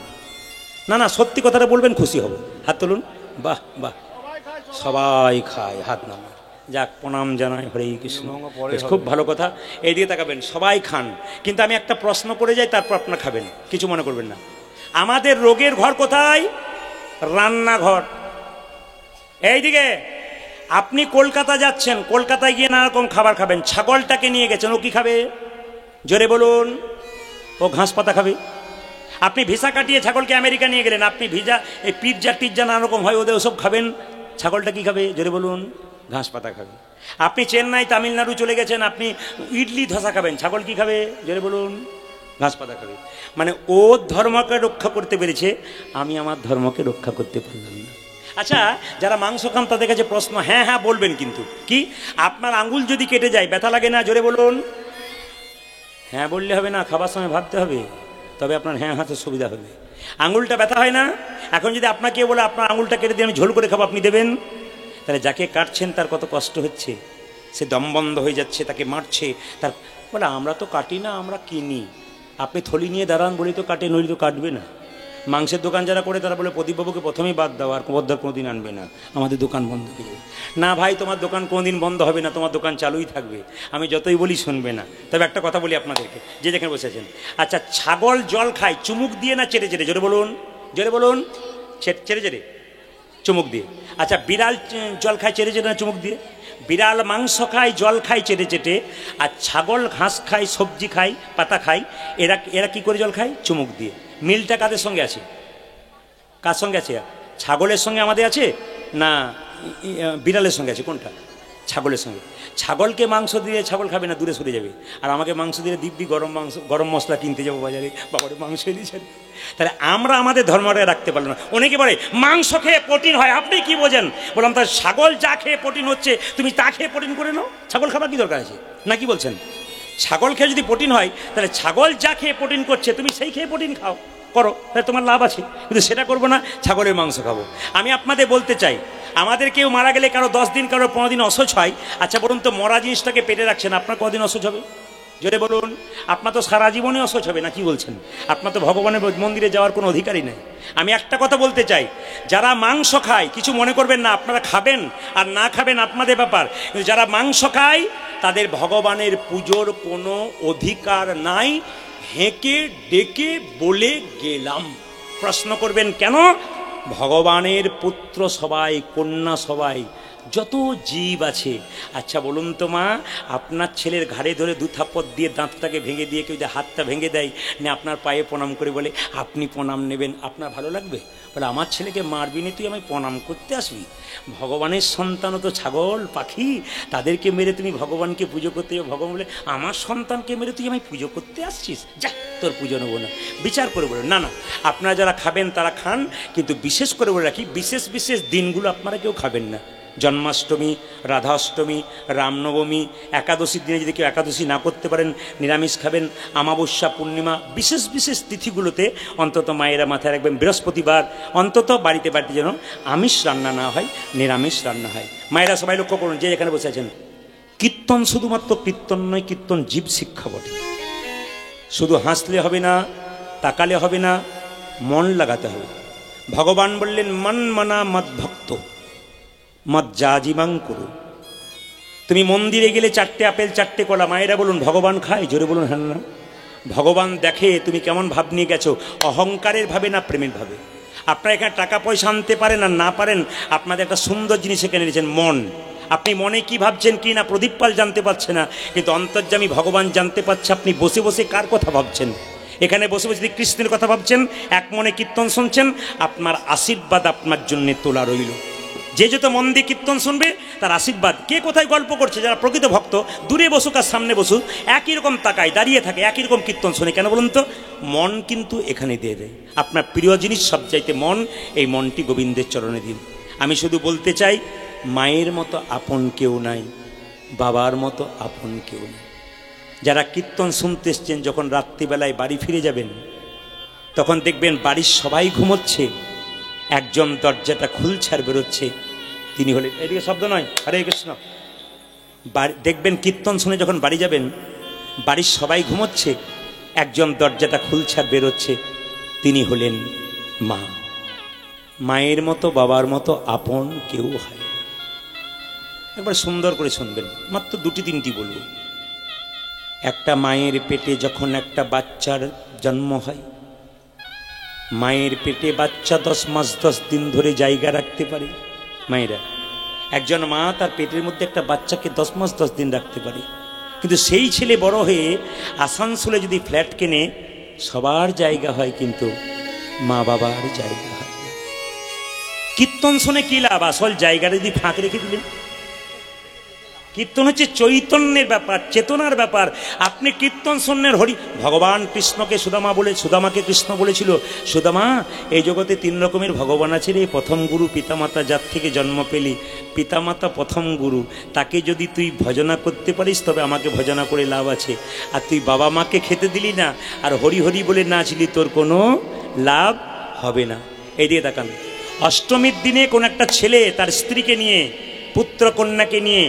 না না, সত্যি কথাটা বলবেন, খুশি হব। হাত তুলুন। বাহ বাহ, সবাই খায়, হাত নামান। যাক, প্রণাম জানাই, হরে কৃষ্ণ, খুব ভালো কথা। এই দিকে তাকাবেন, সবাই খান। কিন্তু আমি একটা প্রশ্ন করে যাই, তারপর আপনারা খাবেন, কিছু মনে করবেন না। আমাদের রোগের ঘর কোথায়? রান্নাঘর। এইদিকে আপনি কলকাতা যাচ্ছেন, কলকাতায় গিয়ে নানা রকম খাবার খাবেন। ছাগলটাকে নিয়ে গেছেন, ও কি খাবে? জোরে বলুন। ও ঘাস পাতা খাবে। আপনি ভিসা কাটিয়ে ছাগলকে আমেরিকা নিয়ে গেলেন, আপনি ভিসা এই পিৎজা টিজ্জা নানা রকম হয়, ওদের ওসব খাবেন। ছাগলটা কি খাবে? জোরে বলুন। ঘাস পাতা খাবে। আপনি চেন্নাই তামিলনাড়ু চলে গেছেন, আপনি ইডলি ধোসা খাবেন, ছাগল কি খাবে? জোরে বলুন। ঘাস পাতা খাবে। মানে ওর ধর্মকে রক্ষা করতে পেরেছে, আমি আমার ধর্মকে রক্ষা করতে পারলাম না। আচ্ছা, যারা মাংস খান তাদের কাছে প্রশ্ন, হ্যাঁ হ্যাঁ বলবেন, কিন্তু কি আপনার আঙ্গুল যদি কেটে যায় ব্যথা লাগে না? জোরে বলুন। হ্যাঁ বললে হবে না, খাবার সময় ভাবতে হবে, তবে আপনার হ্যাঁ হাতে সুবিধা হবে। আঙুলটা ব্যথা হয় না? এখন যদি আপনাকে বলে আপনার আঙুলটা কেটে দিয়ে আমি ঝোল করে খাবো, আপনি দেবেন? তাহলে যাকে কাটছেন তার কত কষ্ট হচ্ছে, সে দম বন্ধ হয়ে যাচ্ছে, তাকে মারছে, তার বলে আমরা তো কাটি না, আমরা কিনি। আপনি থলি নিয়ে দাঁড়ান বলেই তো কাটে, নইলে তো কাটবে না। মাংসের দোকান যারা করে তারা বলে প্রদীপবাবুকে প্রথমেই বাদ দাও, আর কবদ্দার কোনোদিন আনবে না, আমাদের দোকান বন্ধ করে। না ভাই, তোমার দোকান কোনোদিন বন্ধ হবে না, তোমার দোকান চালুই থাকবে, আমি যতই বলি শুনবে না। তবে একটা কথা বলি আপনাদেরকে, যে যেখানে বসেছেন, আচ্ছা ছাগল জল খায় চুমুক দিয়ে না চেটে চেটে? জোরে বলুন, জোরে বলুন। চেটে চেটে, চুমুক দিয়ে। আচ্ছা বিড়াল জল খায় চেটে চেটে না চুমুক দিয়ে? বিড়াল মাংস খায়, জল খায় চেটে চেটে, আর ছাগল ঘাস খায়, সবজি খায়, পাতা খায়, এরা এরা কি করে জল খায়? চুমুক দিয়ে। মিলটা কাদের সঙ্গে আছে? কার সঙ্গে আছে? ছাগলের সঙ্গে আমাদের আছে না বিড়ালের সঙ্গে আছে? কোনটা? ছাগলের সঙ্গে। ছাগলকে মাংস দিয়ে ছাগল খাবে না, দূরে সরে যাবে। আর আমাকে মাংস দিলে দিব্যি গরম মাংস, গরম মশলা কিনতে যাবো বাজারে, বাবারে মাংস এনেছে। তাহলে আমরা আমাদের ধর্মটা রাখতে পারলাম না। অনেকে বলে মাংস খেয়ে প্রোটিন হয়, আপনি কি বোঝেন? বললাম তার ছাগল যা খেয়ে প্রোটিন হচ্ছে তুমি তা খেয়ে প্রোটিন করে নাও, ছাগল খাবার কি দরকার আছে? না কি বলছেন? ছাগল খেয়ে যদি প্রোটিন হয়, তাহলে ছাগল যা খেয়ে প্রোটিন করছে তুমি সেই খেয়ে প্রোটিন খাও, করো, তাহলে তোমার লাভ আছে। কিন্তু সেটা করবো না, ছাগলের মাংস খাবো। আমি আপনাদের বলতে চাই, আমাদের কেউ মারা গেলে কারো 10 দিন, কারো 15 দিন অসহ্য হয়। আচ্ছা বলুন তো, মরা জিনিসটাকে পেটে রাখছেন, আপনার কদিন অসহ্য হবে? জোরে বলুন। আপনার তো সারা জীবনে অসহ্য হবে, না কি বলছেন? আপনার তো ভগবানের মন্দিরে যাওয়ার কোনো অধিকারই নেই। আমি একটা কথা বলতে চাই, যারা মাংস খায় কিছু মনে করবেন না, আপনারা খাবেন আর না খাবেন আপনাদের ব্যাপার, কিন্তু যারা মাংস খায় তাদের ভগবানের পুজোর কোনো অধিকার নাই। হেঁকে ডেকে বলে গেলাম। প্রশ্ন করবেন কেন? ভগবানের পুত্র সবাই, কন্যা সবাই, যত জীব আছে। আচ্ছা বলুন তো মা, আপনার ছেলের ঘাড়ে ধরে 2 থাপ্পড় দিয়ে দাঁতটাকে ভেঙে দিয়ে কেউ যে হাতটা ভেঙে দেয় না, আপনার পায়ে প্রণাম করে বলে আপনি প্রণাম নেবেন, আপনার ভালো লাগবে? বলে আমার ছেলেকে মারবি না তুই, আমি প্রণাম করতে আসবি? ভগবানের সন্তানও তো ছাগল পাখি, তাদেরকে মেরে তুমি ভগবানকে পুজো করতে যাবে। ভগবান বলে আমার সন্তানকে মেরে তুই আমায় পুজো করতে আসছিস, যা তোর পুজো নেবো না। বিচার করে বলে না না, আপনারা যারা খাবেন তারা খান, কিন্তু বিশেষ করে বলে রাখি, বিশেষ বিশেষ দিনগুলো আপনারা কেউ খাবেন না। জন্মাষ্টমী, রাধাষ্টমী, রামনবমী, একাদশীর দিনে যদি কেউ একাদশী না করতে পারেন নিরামিষ খাবেন। অমাবস্যা, পূর্ণিমা, বিশেষ বিশেষ তিথিগুলোতে অন্তত মায়েরা মাথায় রাখবেন, বৃহস্পতিবার অন্তত বাড়িতে বাড়িতে যেন আমিষ রান্না না হয়, নিরামিষ রান্না হয়। মায়েরা সবাই লক্ষ্য করুন, যে এখানে বসে আছেন, কীর্তন শুধুমাত্র কীর্তন নয়, কীর্তন জীব শিক্ষা বটে। শুধু হাসলে হবে না, তাকালে হবে না, মন লাগাতে হবে। ভগবান বললেন মন মানা মদ ভক্ত মদ জাজিমাং করু। তুমি মন্দিরে গেলে 4টে আপেল 4টে কলা, মায়েরা বলুন ভগবান খায়? জোরে বলুন হ্যাঁ না। ভগবান দেখে তুমি কেমন ভাব নিয়ে গেছো, অহংকারের ভাবে না প্রেমের ভাবে। আপনারা এখানে টাকা পয়সা আনতে পারেন আর না পারেন, আপনাদের একটা সুন্দর জিনিস এখানে এনেছেন, মন। আপনি মনে কি ভাবছেন কি না প্রদীপ পাল জানতে পারছে না, কিন্তু অন্তর্যামী ভগবান জানতে পারছে আপনি বসে বসে কার কথা ভাবছেন। এখানে বসে বসে যদি কৃষ্ণের কথা ভাবছেন, এক মনে কীর্তন শুনছেন, আপনার আশীর্বাদ আপনার জন্য তোলা রইল। যে যত মন দিয়ে কীর্তন শুনবে তার আশীর্বাদ। কে কোথায় গল্প করছে, যারা প্রকৃত ভক্ত দূরে বসুক আর সামনে বসুক একই রকম তাকায়, দাঁড়িয়ে থাকে, একই রকম কীর্তন শোনে। কেন বলুন তো? মন কিন্তু এখানে দিয়ে দেয়। আপনার প্রিয় জিনিস সবচাইতে মন, এই মনটি গোবিন্দের চরণে দিন। আমি শুধু বলতে চাই, মায়ের মতো আপন কেউ নাই, বাবার মতো আপন কেউ নেই। যারা কীর্তন শুনতে এসছেন, যখন রাত্রিবেলায় বাড়ি ফিরে যাবেন তখন দেখবেন বাড়ির সবাই ঘুমোচ্ছে, একজন দরজাটা খুলছে আর বেরোচ্ছে, তিনি হলেন, এদিকে শব্দ নয়, হরে কৃষ্ণ। দেখবেন কীর্তন শুনে যখন বাড়ি যাবেন, বাড়ির সবাই ঘুমোচ্ছে, একজন দরজাটা খুলছে আর বেরোচ্ছে, তিনি হলেন মা। মায়ের মতো বাবার মতো আপন কেউ হয় না। একবার সুন্দর করে শুনবেন, মাত্র 2-3টি বলবো। একটা মায়ের পেটে যখন একটা বাচ্চার জন্ম হয়, মায়ের পেটে বাচ্চা 10 মাস 10 দিন ধরে জায়গা রাখতে পারে। মায়েরা, একজন মা তার পেটের মধ্যে একটা বাচ্চাকে 10 মাস 10 দিন রাখতে পারে, কিন্তু সেই ছেলে বড় হয়ে আসানসোলে যদি ফ্ল্যাট কেনে, সবার জায়গা হয় কিন্তু মা বাবার জায়গা হয় না। কীর্তন শুনে কি লাভ? আসল জায়গাটা যদি ফাঁক রেখে দিলেন, কীর্তন হচ্ছে চৈতন্যের ব্যাপার, চেতনার ব্যাপার। আপনি কীর্তন শূন্যের হরি। ভগবান কৃষ্ণকে সুদামাকে কৃষ্ণ বলেছিল, সুদামা এই জগতে 3 রকমের ভগবান আছে রে। প্রথম গুরু পিতামাতা, যার থেকে জন্ম পেলি পিতামাতা প্রথম গুরু, তাকে যদি তুই ভজনা করতে পারিস তবে আমাকে ভজনা করে লাভ আছে। আর তুই বাবা মাকে খেতে দিলি না আর হরি হরি বলে নাচলি, তোর কোনো লাভ হবে না। এই দিয়ে তাকান, অষ্টমীর দিনে কোন একটা ছেলে তার স্ত্রীকে নিয়ে, পুত্র কন্যাকে নিয়ে,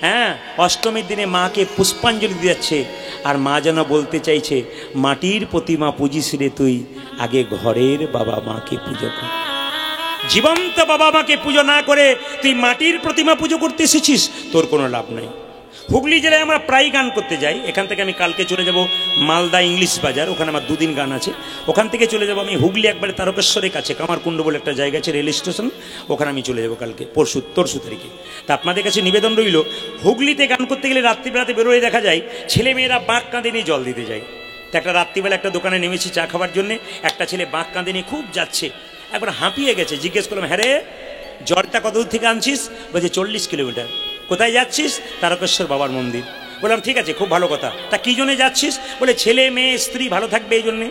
হ্যাঁ, অষ্টমীর দিনে মাকে পুষ্পাঞ্জলি দিচ্ছে। আর মা যেন বলতে চাইছে, মাটির প্রতিমা পুজিস রে তুই, আগে ঘরের বাবা মাকে পুজো কর। জীবন্ত বাবা মাকে পুজো না করে তুই মাটির প্রতিমা পুজো করতে এসেছিস, তোর কোনো লাভ নাই। হুগলি জেলায় আমরা প্রায় গান করতে যাই। এখান থেকে আমি কালকে চলে যাব মালদা ইংলিশ বাজার, ওখানে আমার 2 দিন গান আছে। ওখান থেকে চলে যাব আমি হুগলি, একবারে তারকেশ্বরের কাছে কামারকুণ্ড বলে একটা জায়গা আছে, রেল স্টেশন, ওখানে আমি চলে যাব কালকে তরশু তারিখে। তা আপনাদের কাছে নিবেদন রইল, হুগলিতে গান করতে গেলে রাত্রিবেলাতে বেরোয় দেখা যায় ছেলে মেয়েরা বাঁক কাঁদে নিয়ে জল দিতে যায়। তো একটা রাত্রিবেলা একটা দোকানে নেমেছি চা খাবার জন্যে, একটা ছেলে বাঁক কাঁদে নিয়ে খুব যাচ্ছে, একবার হাঁপিয়ে গেছে। জিজ্ঞেস করলাম, হ্যাঁ রে জ্বরটা কত দূর থেকে আনছিস? বলছে 40 কিলোমিটার। কোথায় যাচ্ছিস? তারকেশ্বর বাবার মন্দির। বললাম ঠিক আছে, খুব ভালো কথা, তা কী জন্যে যাচ্ছিস? বলে ছেলে মেয়ে স্ত্রী ভালো থাকবে এই জন্যে।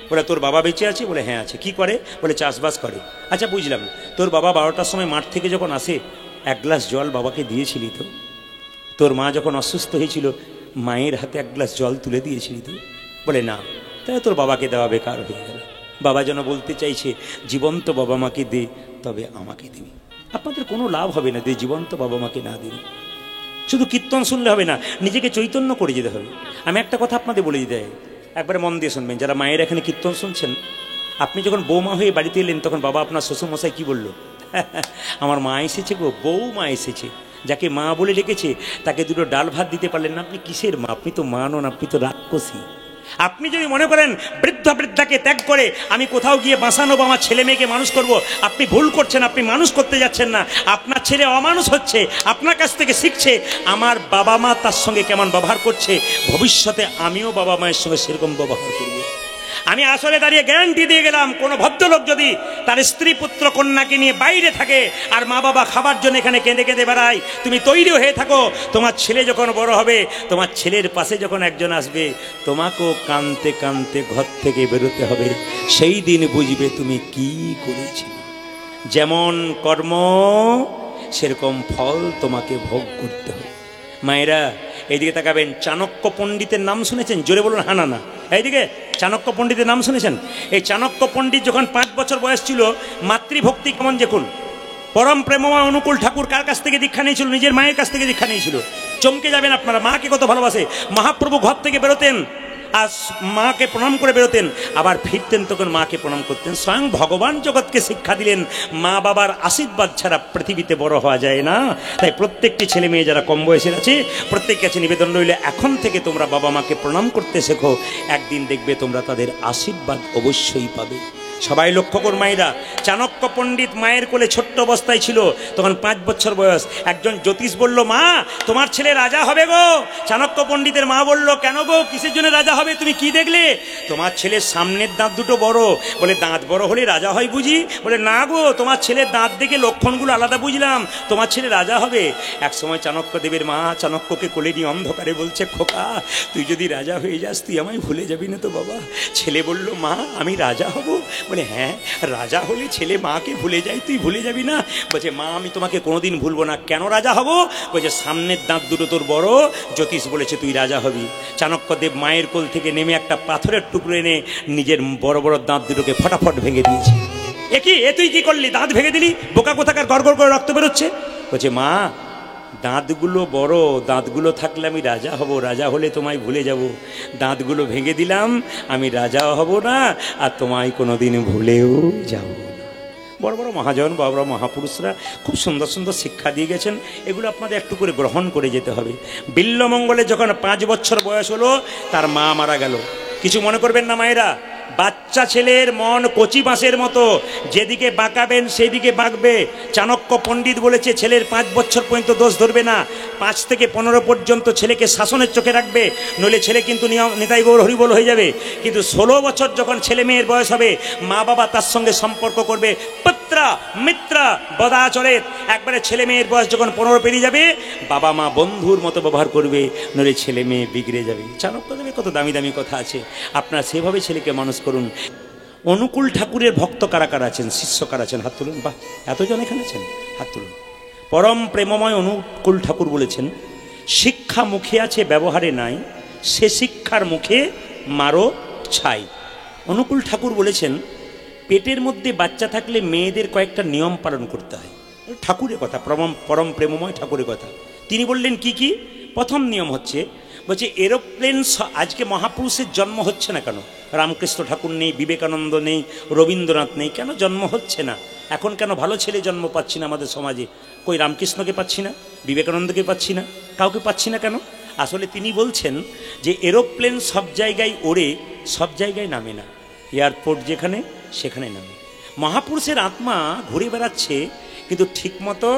বলে তোর বাবা বেঁচে আছে? বলে হ্যাঁ আছে। কি করে? বলে চাষবাস করে। আচ্ছা বুঝলাম, তোর বাবা 12টার সময় মাঠ থেকে যখন আসে 1 গ্লাস জল বাবাকে দিয়েছিলি তো? তোর মা যখন অসুস্থ হয়েছিল মায়ের হাতে 1 গ্লাস জল তুলে দিয়েছিলি তো? বলে না। তাই তোর বাবাকে দেওয়া বেকার হয়ে গেল। বাবা যেন বলতে চাইছে, জীবন্ত বাবা মাকে দে তবে আমাকে দিবি। আপনাদের কোনো লাভ হবে না দিয়ে জীবন্ত বাবা মাকে না দিন। শুধু কীর্তন শুনলে হবে না, নিজেকে চৈতন্য করে যেতে হবে। আমি একটা কথা আপনাদের বলে দিতে হয়, একবারে মন দিয়ে শুনবেন যারা মায়ের এখানে কীর্তন শুনছেন। আপনি যখন বৌমা হয়ে বাড়িতে এলেন তখন বাবা আপনার শ্বশুরমশাই কি বলল? আমার মা এসেছে গো, বৌমা এসেছে। যাকে মা বলে ডেকেছে তাকে 2টো ডাল ভাত দিতে পারলেন না, আপনি কিসের মা? আপনি তো মা নন, আপনি তো রাক্ষসী। আপনি যদি মনে করেন বৃদ্ধাকে ত্যাগ করে আমি কোথাও গিয়ে বাঁচানো বা আমার ছেলে মেয়েকে মানুষ করব, আপনি ভুল করছেন। আপনি মানুষ করতে যাচ্ছেন না, আপনার ছেলে অমানুষ হচ্ছে, আপনার কাছ থেকে শিখছে আমার বাবা মা তার সঙ্গে কেমন ব্যবহার করছে, ভবিষ্যতে আমিও বাবা মায়ের সঙ্গে সেরকম ব্যবহার করব। আমি আসলে দাঁড়িয়ে গ্যারান্টি দিয়ে গেলাম, কোনো ভদ্রলোক যদি তার স্ত্রী পুত্র কন্যাকে নিয়ে বাইরে থাকে আর মা বাবা খাবার জন্য এখানে কেঁদে কেঁদে বেড়ায়, তুমি তৈরি হয়ে থাকো, তোমার ছেলে যখন বড় হবে, তোমার ছেলের পাশে যখন একজন আসবে, তোমাকেও কাঁদতে কাঁদতে ঘর থেকে বেরোতে হবে। সেই দিন বুঝবে তুমি কি করেছিলে। যেমন কর্ম সেরকম ফল তোমাকে ভোগ করতে হবে। মায়েরা এইদিকে তাকাবেন, চাণক্য পণ্ডিতের নাম শুনেছেন? জোরে বলুন হ্যাঁ না না। এইদিকে চাণক্য পণ্ডিতের নাম শুনেছেন? এই চাণক্য পণ্ডিত যখন 5 বছর বয়স ছিল, মাতৃভক্তি কেমন দেখুন। পরম প্রেমময় অনুকূল ঠাকুর কার কাছ থেকে দীক্ষা নিয়েছিল? নিজের মায়ের কাছ থেকে দীক্ষা নিয়েছিল। চমকে যাবেন আপনারা, মাকে কত ভালোবাসে। মহাপ্রভু ঘর থেকে বেরোতেন আর মাকে প্রণাম করে বেরোতেন, আবার ফিরতেন তখন মাকে প্রণাম করতেন। স্বয়ং ভগবান জগৎকে শিক্ষা দিলেন, মা বাবার আশীর্বাদ ছাড়া পৃথিবীতে বড় হওয়া যায় না। তাই প্রত্যেকটি ছেলে মেয়ে যারা কম বয়সের আছে, প্রত্যেকের কাছে নিবেদন রইলে এখন থেকে তোমরা বাবা মাকে প্রণাম করতে শেখো, একদিন দেখবে তোমরা তাদের আশীর্বাদ অবশ্যই পাবে। সবাই লক্ষ্য কর মায়েরা, চাণক্য পণ্ডিত মায়ের কোলে ছোট্ট অবস্থায় ছিল, তখন 5 বছর বয়স। একজন জ্যোতিষ বলল, মা তোমার ছেলে রাজা হবে গো। চাণক্য পণ্ডিতের মা বলল, কেন গো, কিসের জন্য রাজা হবে? তুমি কি দেখলে? তোমার ছেলের সামনের দাঁত 2টো বড়। বলে দাঁত বড় হলে রাজা হয় বুঝি? বলে না গো, তোমার ছেলের দাঁত দেখে লক্ষণগুলো আলাদা বুঝলাম, তোমার ছেলে রাজা হবে। একসময় চাণক্য দেবের মা চাণক্যকে কোলে নিয়ে অন্ধকারে বলছে, খোকা তুই যদি রাজা হয়ে যাস তুই আমায় ভুলে যাবি না তো বাবা? ছেলে বলল, মা আমি রাজা হব? বলে হ্যাঁ, রাজা হলে ছেলে মাকে ভুলে যায়, তুই ভুলে যাবি না? বলছে মা আমি তোমাকে কোনোদিন ভুলবো না। কেন রাজা হব? বলছে সামনের দাঁত 2টো তোর বড়, জ্যোতিষ বলেছে তুই রাজা হবি। চাণক্যদেব মায়ের কোল থেকে নেমে একটা পাথরের টুকরো এনে নিজের বড় বড় দাঁত 2টোকে ফটাফট ভেঙে দিয়েছে। এ তুই কি করলি? দাঁত ভেঙে দিলি? বোকা কোথাকার, গড়গড় করে রক্ত বেরোচ্ছে। বলছে মা দাঁতগুলো বড়, দাঁতগুলো থাকলে আমি রাজা হব, রাজা হলে তোমায় ভুলে যাব। দাঁতগুলো ভেঙে দিলাম, আমি রাজাও হব না আর তোমায় কোনোদিন ভুলেও যাব না। বড় বড় মহাজন, বড় বড় মহাপুরুষরা খুব সুন্দর সুন্দর শিক্ষা দিয়ে গেছেন, এগুলো আপনাদের একটু করে গ্রহণ করে যেতে হবে। বিল্বমঙ্গলে যখন 5 বছর বয়স হলো, তার মা মারা গেল। কিছু মনে করবেন না মায়েরা, বাচ্চা ছেলের মন কচি বাঁশের মতো, যেদিকে বাঁকাবেন সেদিকে বাঁকবে। চাণক্য পণ্ডিত বলেছে ছেলের 5 বছর পর্যন্ত দোষ ধরবে না, 5 থেকে 15 পর্যন্ত ছেলেকে শাসনের চোখে রাখবে, নইলে ছেলে কিন্তু নিতাই গৌর হরিবোল হয়ে যাবে। কিন্তু 16 বছর যখন ছেলে মেয়ের বয়স হবে, মা বাবা তার সঙ্গে সম্পর্ক করবে, পুত্র ভ্রাত্রা মিত্রা বদাচরেত, একবারে ছেলে মেয়ের বয়স যখন 15 পেরিয়ে যাবে বাবা মা বন্ধুর মতো ব্যবহার করবে, নইলে ছেলে মেয়ে বিগড়ে যাবে। চাণক্যদেবের কত দামি দামি কথা আছে, আপনারা সেভাবে ছেলেকে মানুষ করুন। অনুকূল ঠাকুরের ভক্ত কারা কারা আছেন, শিষ্য কারা আছেন, হাত তুলুন। বাহ, এতজন এখানে আছেন, হাত তুলুন। পরম প্রেমময় অনুকূল ঠাকুর বলেছেন, শিক্ষা মুখে আছে ব্যবহারে নাই, সে শিক্ষার মুখে মারো ছাই। অনুকূল ঠাকুর বলেছেন, পেটের মধ্যে বাচ্চা থাকলে মেয়েদের কয়েকটা নিয়ম পালন করতে হয়। ঠাকুরের কথা, পরম প্রেমময় ঠাকুরের কথা। তিনি বললেন কি কি? প্রথম নিয়ম হচ্ছে, বলছে এরোপ্লেন, আজকে মহাপুরুষের জন্ম হচ্ছে না কেন? রামকৃষ্ণ ঠাকুর নেই, বিবেকানন্দ নেই, রবীন্দ্রনাথ নেই, কেন জন্ম হচ্ছে না? এখন কেন ভালো ছেলে জন্ম পাচ্ছি না আমাদের সমাজে? কই রামকৃষ্ণকে পাচ্ছি না, বিবেকানন্দকে পাচ্ছি না, কাউকে পাচ্ছি না কেন? আসলে তিনি বলছেন যে এরোপ্লেন সব জায়গায় ওড়ে, সব জায়গায় নামে না, এয়ারপোর্ট যেখানে সেখানে নামে। মহাপুরুষের আত্মা ঘুরে বেড়াচ্ছে, কিন্তু ঠিকমতো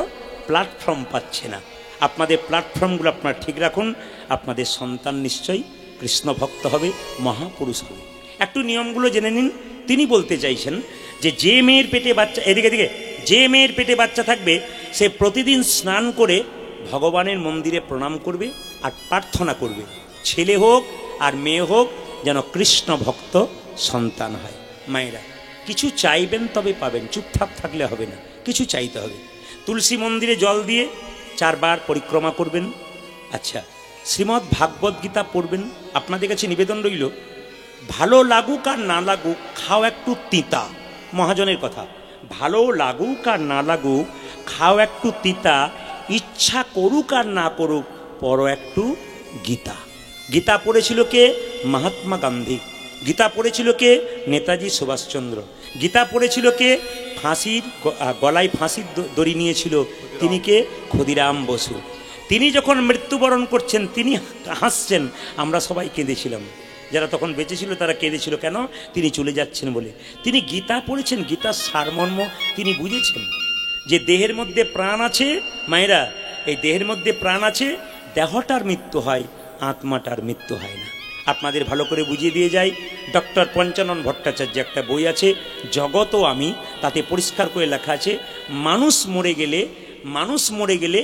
প্ল্যাটফর্ম পাচ্ছে না। আপনাদের প্ল্যাটফর্মগুলো আপনারা ঠিক রাখুন, আপনাদের সন্তান নিশ্চয়ই কৃষ্ণ ভক্ত হবে, মহাপুরুষ হবে। একটু নিয়মগুলো জেনে নিন। তিনি বলতে চাইছেন যে মেয়ের পেটে বাচ্চা, এদিকে দিকে, যে মেয়ের পেটে বাচ্চা থাকবে সে প্রতিদিন স্নান করে ভগবানের মন্দিরে প্রণাম করবে আর প্রার্থনা করবে, ছেলে হোক আর মেয়ে হোক যেন কৃষ্ণ ভক্ত সন্তান হয়। মায়েরা কিছু চাইবেন তবে পাবেন, চুপচাপ থাকলে হবে না, কিছু চাইতে হবে। তুলসী মন্দিরে জল দিয়ে 4 বার পরিক্রমা করবেন। আচ্ছা, শ্রীমদ্ ভাগবত গীতা পড়বেন। আপনাদের কাছে নিবেদন রইল, ভালো লাগুক আর না লাগুক খাও একটু তিতা। মহাজনের কথা, ভালো লাগুক আর না লাগুক খাও একটু তিতা, ইচ্ছা করুক আর না করুক পড়ো একটু গীতা। গীতা পড়েছিল কে? মহাত্মা গান্ধী। গীতা পড়েছিল কে? নেতাজি সুভাষচন্দ্র। গীতা পড়েছিল কে? গলায় ফাঁসির দড়ি নিয়েছিল তিনি কে? ক্ষুদিরাম বসু। তিনি যখন মৃত্যুবরণ করছেন তিনি হাসছেন, আমরা সবাই কেঁদেছিলাম। যারা তখন বেঁচে ছিল তারা কেঁদেছিল, কেন? তিনি চলে যাচ্ছেন বলে। তিনি গীতা পড়েছেন, গীতার সারমর্ম তিনি বুঝেছেন যে দেহের মধ্যে প্রাণ আছে। মায়েরা, এই দেহের মধ্যে প্রাণ আছে, দেহটার মৃত্যু হয়, আত্মাটার মৃত্যু হয় না। আপনাদের ভালো করে বুঝিয়ে দিয়ে যাই, ডক্টর পঞ্চানন ভট্টাচার্য একটা বই আছে জগত ও আমি, তাতে পরিষ্কার করে লেখা আছে মানুষ মরে গেলে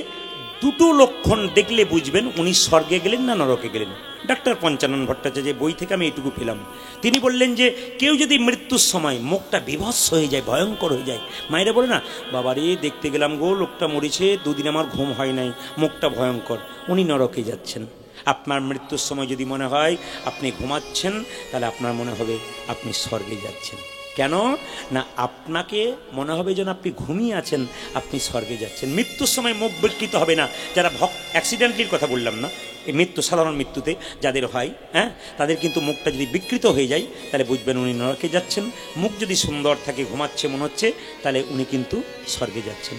দুটো লক্ষণ দেখলে বুঝবেন উনি স্বর্গে গেলেন না নরকে গেলেন। ডক্টর পঞ্চানন ভট্টাচার্যের বই থেকে আমি এইটুকু পেলাম। তিনি বললেন যে কেউ যদি মৃত্যুর সময় মুখটা বিভৎস হয়ে যায়, ভয়ঙ্কর হয়ে যায়, মায়েরা বলে না, বাবারে দেখতে গেলাম গো লোকটা মরেছে, 2 দিন আমার ঘুম হয় নাই, মুখটা ভয়ঙ্কর, উনি নরকে যাচ্ছেন। আপনার মৃত্যুর সময় যদি মনে হয় আপনি ঘুমাচ্ছেন, তাহলে আপনার মনে হবে আপনি স্বর্গে যাচ্ছেন। কেন না? আপনাকে মনে হবে যেন আপনি ঘুমিয়ে আছেন, আপনি স্বর্গে যাচ্ছেন। মৃত্যুর সময় মুখ বিকৃত হবে না। যারা অ্যাক্সিডেন্টলির কথা বললাম না, এই মৃত্যু সাধারণ মৃত্যুতে যাদের হয়, হ্যাঁ, তাদের কিন্তু মুখটা যদি বিকৃত হয়ে যায় তাহলে বুঝবেন উনি নরকে যাচ্ছেন। মুখ যদি সুন্দর থাকে, ঘুমাচ্ছে মনে হচ্ছে, তাহলে উনি কিন্তু স্বর্গে যাচ্ছেন।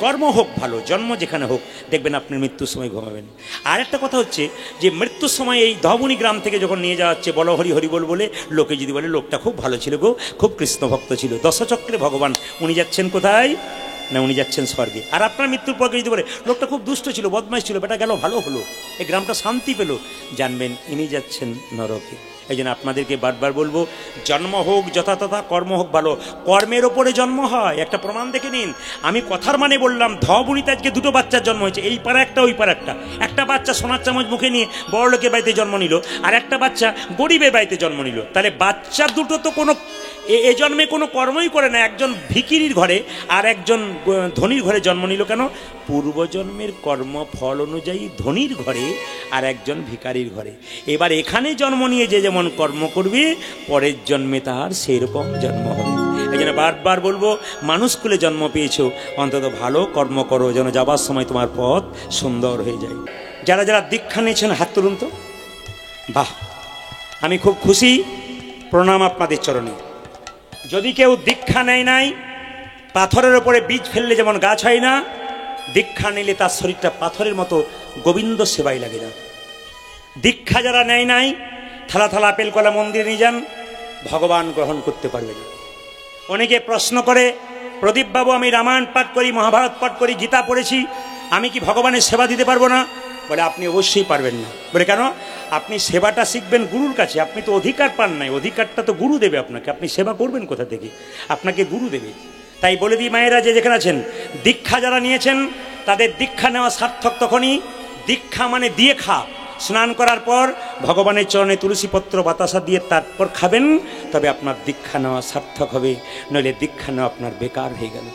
কর্ম হোক ভালো, জন্ম যেখানে হোক, দেখবেন আপনি মৃত্যুর সময় ঘুমাবেন। আর একটা কথা হচ্ছে যে মৃত্যুর সময় এই ধবনী গ্রাম থেকে যখন নিয়ে যাওয়া হচ্ছে, বলো হরি হরি বলে, লোকে যদি বলে লোকটা খুব ভালো ছিল গো, খুব কৃষ্ণ ভক্ত ছিল, দশচক্রে ভগবান, উনি যাচ্ছেন কোথায়? না, উনি যাচ্ছেন স্বর্গে। আর আপনার মৃত্যুর পর যদি বলে লোকটা খুব দুষ্ট ছিল, বদমাইশ ছিল, বেটা গেল ভালো হলো, এই গ্রামটা শান্তি পেল, জানবেন ইনি যাচ্ছেন নরকে। এই জন্য আপনাদেরকে বারবার বলবো, জন্ম হোক যথাতথা, কর্ম হোক ভালো। কর্মের ওপরে জন্ম হয়, একটা প্রমাণ দেখে নিন। আমি কথার মানে বললাম, ধবনীতে আজকে 2টো বাচ্চার জন্ম হয়েছে, এই পাড়া একটা ওই পাড়া একটা। একটা বাচ্চা সোনার চামচ মুখে নিয়ে বড় লোকের বাড়িতে জন্ম নিল, আর একটা বাচ্চা গরিবের বাড়িতে জন্ম নিল। তাহলে বাচ্চা দুটো তো কোনো এ জন্মে কোনো কর্মই করে না। একজন ভিখিরির ঘরে আর একজন ধনীর ঘরে জন্ম নিল কেন? পূর্বজন্মের কর্ম ফল অনুযায়ী ধনীর ঘরে আর একজন ভিখারির ঘরে। এবার এখানে জন্ম নিয়ে যে যেমন কর্ম করবে, পরের জন্মে তার সেরকম জন্ম হবে। এই জন্য বারবার বলবো, মানুষ কুলে জন্ম পেয়েছো, অন্তত ভালো কর্ম করো, যেন যাবার সময় তোমার পথ সুন্দর হয়ে যায়। যারা যারা দীক্ষা নিয়েছেন হাত তুলুন তো। বাহ, আমি খুব খুশি, প্রণাম আপনাদের চরণে। যদি কেউ দীক্ষা নেয় নাই, পাথরের ওপরে বীজ ফেললে যেমন গাছ হয় না, দীক্ষা নিলে তার শরীরটা পাথরের মতো গোবিন্দ সেবাই লাগে না। দীক্ষা যারা নেয় নাই, থালা থালা আপেল কলা মন্দিরে নিয়ে যান, ভগবান গ্রহণ করতে পারবে না। অনেকে প্রশ্ন করে, প্রদীপবাবু আমি রামায়ণ পাঠ করি, মহাভারত পাঠ করি, গীতা পড়েছি, আমি কি ভগবানের সেবা দিতে পারবো না? বলে আপনি অবশ্যই পারবেন না। বলে কেন? আপনি সেবাটা শিখবেন গুরুর কাছে, আপনি তো অধিকার পান নাই, অধিকারটা তো গুরু দেবে আপনাকে, আপনি সেবা করবেন কোথা থেকে? আপনাকে গুরু দেবে। তাই বলে দিই মায়েরা যে যেখানে আছেন, দীক্ষা যারা নিয়েছেন তাদের দীক্ষা নেওয়া সার্থক তখনই। দীক্ষা মানে দিয়ে খা। স্নান করার পর ভগবানের চরণে তুলসীপত্র বাতাসা দিয়ে তারপর খাবেন, তবে আপনার দীক্ষা নেওয়া সার্থক হবে, নইলে দীক্ষা নেওয়া আপনার বেকার হয়ে গেল।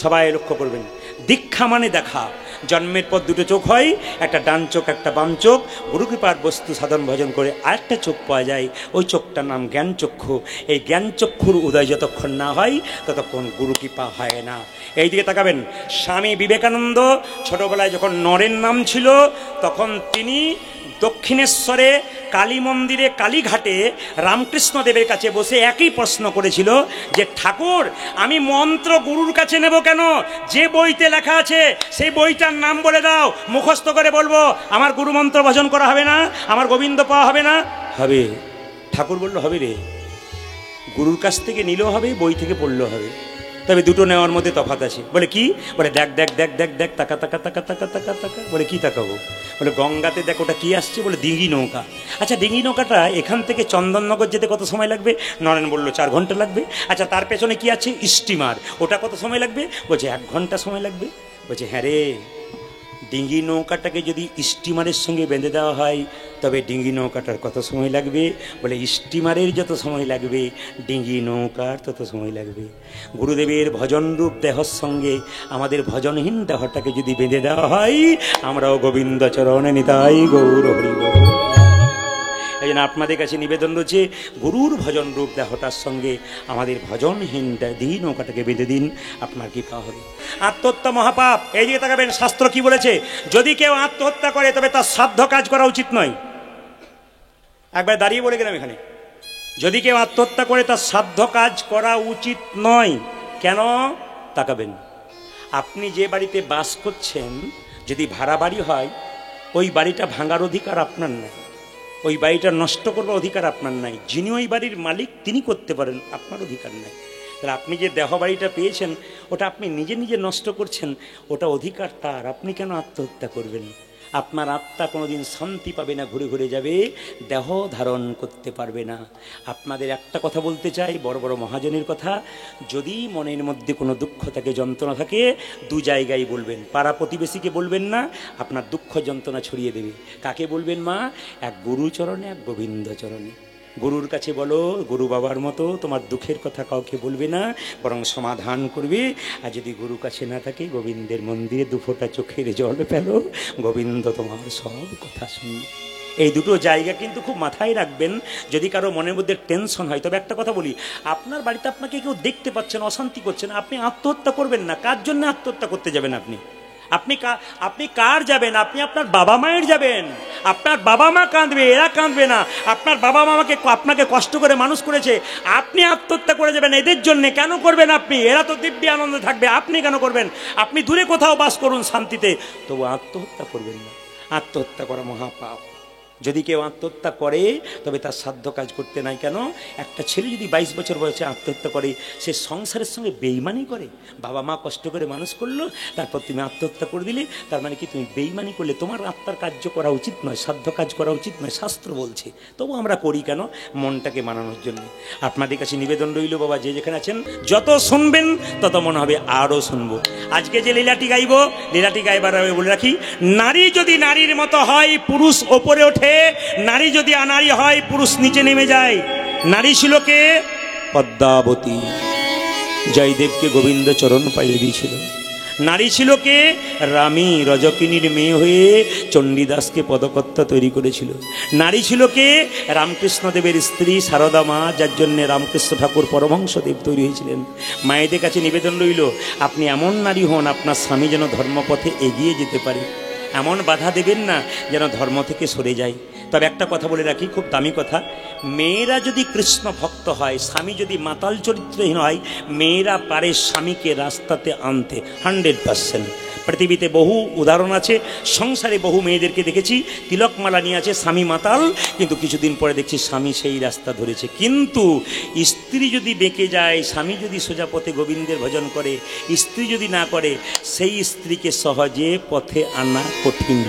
সবাই লক্ষ্য করবেন, দীক্ষা মানে দেখা। জন্মের পর দুটো চোখ হয়, একটা ডান চোখ একটা বাম চোখ। গুরুকৃপার বস্তু সাধন ভজন করে আরেকটা চোখ পাওয়া যায়, ওই চোখটার নাম জ্ঞান চক্ষু। এই জ্ঞান চক্ষুর উদয় যতক্ষণ না হয় ততক্ষণ গুরুকৃপা হয় না। এই দিকে তাকাবেন, স্বামী বিবেকানন্দ ছোটবেলায় যখন নরেন নাম ছিল, তখন তিনি দক্ষিণেশ্বরে কালী মন্দিরে কালীঘাটে রামকৃষ্ণ দেবের কাছে বসে একই প্রশ্ন করেছিল যে ঠাকুর, আমি মন্ত্র গুরুর কাছে নেব কেন? যে বইতে লেখা আছে সেই বইটার নাম বলে দাও, মুখস্থ করে বলবো, আমার গুরু মন্ত্র ভজন করা হবে না? আমার গোবিন্দ পাওয়া হবে না? হবে। ঠাকুর বলল, হবে রে, গুরুর কাছ থেকে নিলেও হবে, বই থেকে পড়লেও হবে, তবে দুটো নেওয়ার মধ্যে তফাৎ আছে। বলে কি? বলে দেখ দেখ দেখ দেখ দেখ, তাকা তাকা তাকা তাকা তাকা তাকা। বলে কি তাকাবো? বলে গঙ্গাতে দেখ ওটা কি আসছে? বলে ডিঙি নৌকা। আচ্ছা, ডিঙি নৌকাটা এখান থেকে চন্দননগর যেতে কত সময় লাগবে? নরেন বলল 4 ঘন্টা লাগবে। আচ্ছা, তার পেছনে কি আছে? স্টিমার, ওটা কত সময় লাগবে? বলছে 1 ঘন্টা সময় লাগবে। বলছে হ্যাঁ রে, ডিঙ্গি নৌকাটাকে যদি স্টিমারের সঙ্গে বেঁধে দেওয়া হয় তবে ডিঙ্গি নৌকাটার কত সময় লাগবে? বলে স্টিমারের যত সময় লাগবে ডিঙ্গি নৌকার তত সময় লাগবে। গুরুদেবের ভজনরূপ দেহর সঙ্গে আমাদের ভজনহীন দেহটাকে যদি বেঁধে দেওয়া হয়, আমরাও গোবিন্দ চরণে নিতাই গৌর হরি বল। এই জন্য আপনাদের কাছে নিবেদন রয়েছে, গুরুর ভজন রূপ দেহটার সঙ্গে আমাদের ভজনহীন দিন নৌকাটাকে বেঁধে দিন, আপনার কি পাওয়া হবে? আত্মহত্যা মহাপাপ। এই দিকে তাকাবেন, শাস্ত্র কি বলেছে? যদি কেউ আত্মহত্যা করে তবে তার সাধ্য কাজ করা উচিত নয়। একবার দাঁড়িয়ে বলে গেলাম এখানে, যদি কেউ আত্মহত্যা করে তার সাধ্য কাজ করা উচিত নয়। কেন? তাকাবেন, আপনি যে বাড়িতে বাস করছেন যদি ভাড়া বাড়ি হয়, ওই বাড়িটা ভাঙার অধিকার আপনার নাই, ওই বাড়িটা নষ্ট করবার অধিকার আপনার নাই। যিনি ওই বাড়ির মালিক তিনি করতে পারেন, আপনার অধিকার নাই। তাহলে আপনি যে দেহ বাড়িটা পেয়েছেন ওটা আপনি নিজে নিজে নষ্ট করছেন, ওটা অধিকার তার। আপনি কেন আত্মহত্যা করবেন? আপনার আত্মা কোনোদিন শান্তি পাবে না, ঘুরে ঘুরে যাবে, দেহ ধারণ করতে পারবে না। আপনাদের একটা কথা বলতে চাই, বড় বড় মহাজনের কথা, যদি মনের মধ্যে কোনো দুঃখ থাকে, যন্ত্রণা থাকে, 2 জায়গায় বলবেন। পাড়া প্রতিবেশীকে বলবেন না, আপনার দুঃখ যন্ত্রণা ছড়িয়ে দেবে। কাকে বলবেন মা? এক গুরুচরণে, এক গোবিন্দ চরণে। গুরুর কাছে বলো, গুরু বাবার মতো তোমার দুঃখের কথা কাউকে বলবে না, বরং সমাধান করবে। আর যদি গুরু কাছে না থাকে, গোবিন্দের মন্দিরে 2 ফোঁটা চোখের জল ফেলো, গোবিন্দ তোমার সব কথা শুনবে। এই দুটো জায়গা কিন্তু খুব মাথায় রাখবেন। যদি কারো মনের মধ্যে টেনশন হয়, তবে একটা কথা বলি, আপনার বাড়িতে আপনাকে কেউ দেখতে পাচ্ছেন, অশান্তি করছেন, আপনি আত্মহত্যা করবেন না। কার জন্য আত্মহত্যা করতে যাবেন আপনি? আপনি কার যাবেন? আপনি আপনার বাবা মায়ের যাবেন। আপনার বাবা মা কাঁদবে, এরা কাঁদবে না। আপনার বাবা মামাকে আপনাকে কষ্ট করে মানুষ করেছে, আপনি আত্মহত্যা করে যাবেন এদের জন্য। কেন করবেন আপনি? এরা তো দিব্যি আনন্দে থাকবে, আপনি কেন করবেন? আপনি দূরে কোথাও বাস করুন শান্তিতে, তবু আত্মহত্যা করবেন না। আত্মহত্যা করা মহাপাপ। যদি কেউ আত্মহত্যা করে তবে তার সাধ্য কাজ করতে নাই। কেন? একটা ছেলে যদি 22 বছর বয়সে আত্মহত্যা করে, সে সংসারের সঙ্গে বেইমানি করে। বাবা মা কষ্ট করে মানুষ করলো, তারপর তুমি আত্মহত্যা করে দিলে, তার মানে কি তুমি বেইমানি করলে? তোমার আত্মার কার্য করা উচিত নয়, সাধ্য কাজ করা উচিত নয়, শাস্ত্র বলছে। তবু আমরা করি কেন? মনটাকে মানানোর জন্য। আপনাদের কাছে নিবেদন রইল, বাবা যে যেখানে আছেন, যত শুনবেন তত মনে হবে আরও শুনবো। আজকে যে লীলাটি গাইব, লীলাটি গাইবার আমি বলে রাখি, নারী যদি নারীর মতো হয়, পুরুষ ওপরে ওঠে, নারী যদি আনারী হয়, পুরুষ নিচে নেমে যায়। নারী ছিল কে? পদ্মাবতী। জয়দেবকে গোবিন্দ চরণ পাইয়ে দিয়েছিল। নারী ছিল কে? রামী, রজকিনীর মেয়ে হয়ে চণ্ডীদাসকে পদকর্তা তৈরি করেছিল। নারী ছিল কে? রামকৃষ্ণদেবের স্ত্রী সারদা মা, যার জন্য রামকৃষ্ণ ঠাকুর পরমহংসদেব তৈরি হয়েছিলেন। মায়েদের কাছে নিবেদন রইল, আপনি এমন নারী হন, আপনার স্বামী যেন ধর্মপথে এগিয়ে যেতে পারে। এমন বাধা দেবেন না যেন ধর্ম থেকে সরে যায়। তবে একটা কথা বলে রাখি, খুব দামি কথা, মেয়েরা যদি কৃষ্ণ ভক্ত হয়, স্বামী যদি মাতাল চরিত্রহীন হয়, মেয়েরা পারে স্বামীকে রাস্তাতে আনতে 100%। পৃথিবীতে বহু উদাহরণ আছে, সংসারে বহু মেয়েদেরকে দেখেছি তিলকমালা নিয়ে আছে, স্বামী মাতাল, কিন্তু কিছুদিন পরে দেখছি স্বামী সেই রাস্তা ধরেছে। কিন্তু স্ত্রী যদি বেঁকে যায়, স্বামী যদি সোজা পথে গোবিন্দের ভজন করে, স্ত্রী যদি না করে, সেই স্ত্রীকে সহজে পথে আনা কঠিন।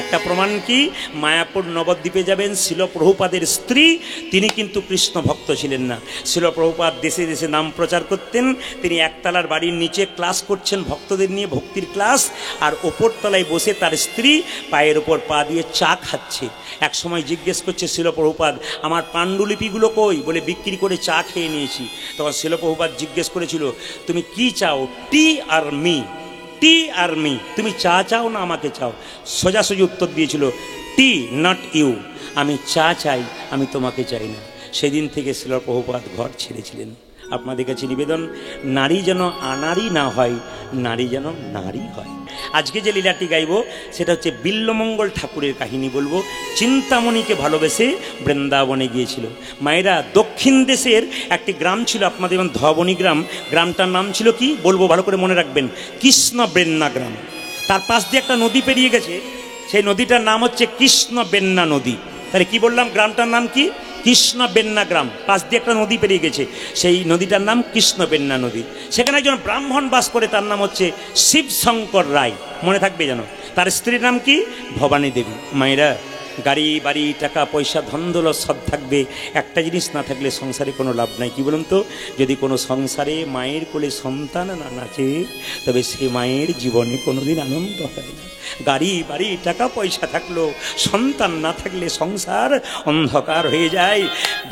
একটা প্রমাণ কি, মায়াপুর নবদ্বীপে যাবেন, শিল প্রভুপাদের স্ত্রী, তিনি কিন্তু কৃষ্ণ ভক্ত ছিলেন না। শিল প্রভুপাদ দেশে দেশে নাম প্রচার করতেন, তিনি একতলার বাড়ির নিচে ক্লাস করছেন ভক্তদের নিয়ে, ভক্তির ক্লাস, আর ওপর তলায় বসে তার স্ত্রী পায়ের ওপর পা দিয়ে চা খাচ্ছে। এক সময় জিজ্ঞেস করছে শিল প্রভুপাদ, আমার পাণ্ডুলিপিগুলো কই? বলে বিক্রি করে চা খেয়ে নিয়েছি। তখন শিল প্রভুপাদ জিজ্ঞেস করেছিল, তুমি কি চাও, টি আর মি? টি আর মি, তুমি চা চাও না আমাকে চাও? সোজাসুজি উত্তর দিয়েছিল, টি নট ইউ, আমি চা চাই, আমি তোমাকে চাই না। সেদিন থেকে শিল প্রভুপাদ ঘর ছেড়েছিলেন। আপনাদের কাছে নিবেদন, নারী যেন আনারী না হয়, নারী যেন নারী হয়। আজকে যে লীলাটি গাইব সেটা হচ্ছে বিল্বমঙ্গল ঠাকুরের কাহিনী বলবো। চিন্তামণিকে ভালোবেসে বৃন্দাবনে গিয়েছিল। মায়েরা, দক্ষিণ দেশের একটি গ্রাম ছিল আপনাদের যেমন ধবনী গ্রাম, গ্রামটার নাম ছিল কি বলবো, ভালো করে মনে রাখবেন, কৃষ্ণবেন্না গ্রাম। তার পাশ দিয়ে একটা নদী পেরিয়ে গেছে, সেই নদীটার নাম হচ্ছে কৃষ্ণবেন্না নদী। তাহলে কি বললাম, গ্রামটার নাম কি? কৃষ্ণবেন্না গ্রাম। পাশ দিয়ে একটা নদী পেরিয়ে গেছে, সেই নদীটার নাম কৃষ্ণবেন্না নদী। সেখানে একজন ব্রাহ্মণ বাস করে, তার নাম হচ্ছে শিবশঙ্কর রায়, মনে থাকবে যেন। তার স্ত্রীর নাম কি? ভবানী দেবী। মায়েরা, গাড়ি বাড়ি টাকা পয়সা ধন দৌলত সব থাকবে, একটা জিনিস না থাকলে সংসারে কোনো লাভ নাই। কি বলুন তো, যদি কোনো সংসারে মায়ের কোলে সন্তান না নাচে, তবে সে মায়ের জীবনে কোনোদিন আনন্দ হয় না। গাড়ি বাড়ি টাকা পয়সা থাকলেও সন্তান না থাকলে সংসার অন্ধকার হয়ে যায়।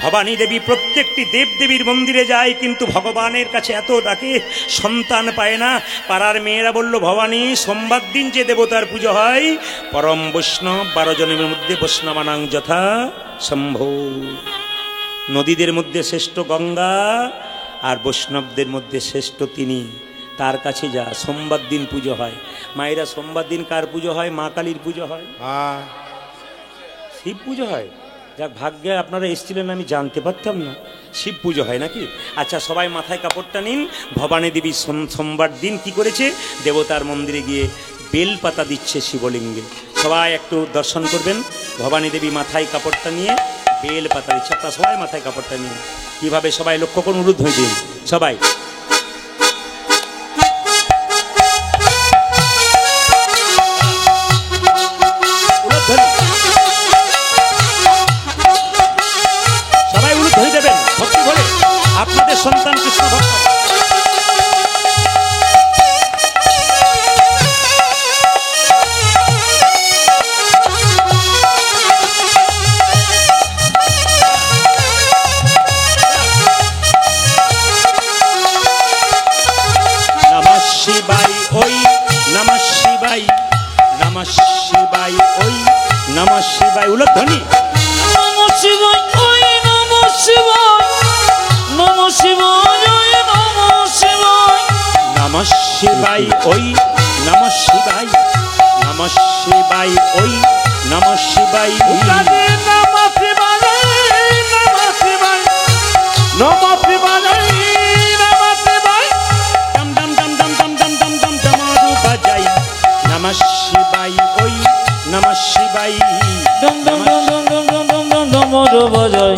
ভবানী দেবী প্রত্যেকটি দেবদেবীর মন্দিরে যায়, কিন্তু ভগবানের কাছে এত ডাকে, সন্তান পায় না। পাড়ার মেয়েরা বলল, ভবানী, সোমবার দিন যে দেবতার পুজো হয়, পরম বৈষ্ণব 12 জনের মধ্যে বৈষ্ণবানাং যথা সম্ভব। নদীদের মধ্যে শ্রেষ্ঠ গঙ্গা, আর বৈষ্ণবদের মধ্যে শ্রেষ্ঠ তিনি, তার কাছে যা। সোমবার দিন পুজো হয়। মায়েরা, সোমবার দিন কার পুজো হয়? মা কালীর পুজো হয়, শিব পুজো হয়। যাক, ভাগ্যে আপনারা এসেছিলেন, আমি জানতে পারতাম না শিব পুজো হয় নাকি। আচ্ছা, সবাই মাথায় কাপড়টা নিন। ভবানী দেবী সোমবার দিন কি করেছে? দেবতার মন্দিরে গিয়ে বেলপাতা দিচ্ছে শিবলিঙ্গে। সবাই একটু দর্শন করবেন। ভবানী দেবী মাথায় কাপড়টা নিয়ে বেলপাতা দিচ্ছে। আপনারা সবাই মাথায় কাপড়টা নিন, কীভাবে সবাই লক্ষ্য করুন, উরুদ্ধ হয়ে দিন সবাই। সবাই উলুধ্বনি ধরে দেবেন ভক্তি বলে, আপনাদের সন্তান কৃষ্ণ ভক্ত। নমঃ শিবায় ওই, নমঃ শিবায়, নমঃ শিবায় ওই, নমঃ শিবায়। উলুধ্বনি। নমঃ শিবায় ওই, নমঃ শিবায়, নমঃ শিবায় ওই, নমঃ শিবায়, নমঃ শিবায় ওই, নমঃ শিবায়, নমঃ শিবায় ওই, নমঃ শিবায়। নমঃ শিবায়, নমঃ শিবায়, নমঃ শিবায়, নমঃ শিবায়। ডম ডম ডম ডম ডম ডম ডম ডম ডমরু বাজাই। নমঃ শিবায় ওই, নমঃ শিবায়। ডম ডম ডম ডম ডম ডম ডম ডম ডমরু বাজাই।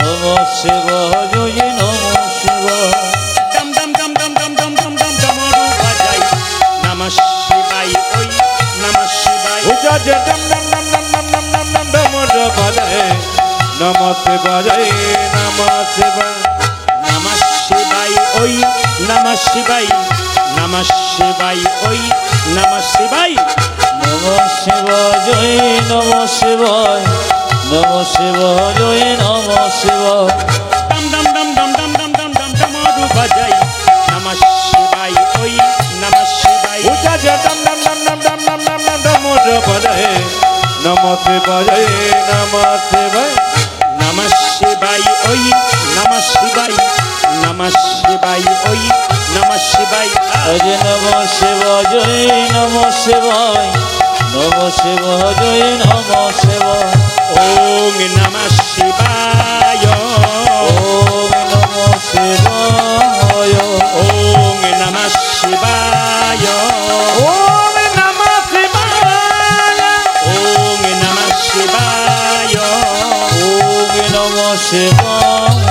নমঃ শিবায় ওই, নমঃ শিবায়। ডম ডম ডম ডম ডম ডম ডম ডম ডমরু বাজাই। নমঃ শিবায় ওই, নমঃ শিবায়। উজাজে ডম ডম ডম ডম ডম ডম ডম ডম ডমরু বাজাই। নমঃ শিবায়, নমঃ শিবায়। নমঃ শিবায় ওই, নমঃ শিবায়, নমঃ শিবায় ওই, নমঃ শিবায়। নমঃ শিবায়, নমঃ শিবায়, নমঃ শিবায়, নমঃ শিবায়। ডম ডম ডম ডম ডম ডম ডম ডম ডমরু বাজাই। নমঃ শিবায় ওই, নমঃ শিবায়। উজাজে ডম ডম ডম ডম ডম ডম ডম ডম ডমরু বাজাই। নমঃ শিবায়, নমঃ শিবায়। নমঃ শিবায় ওই, নমঃ শিবায়, নমঃ শিবায় ওই, নমঃ শিবায়। আজ নমঃ শিবায়, নমঃ শিবায়, নমঃ শিবায়, নমঃ শিবায়। ওং নমঃ শিবায়, ওম নমঃ শিবায়, ওং নমঃ শিবায়, ওম নমঃ শিবায়।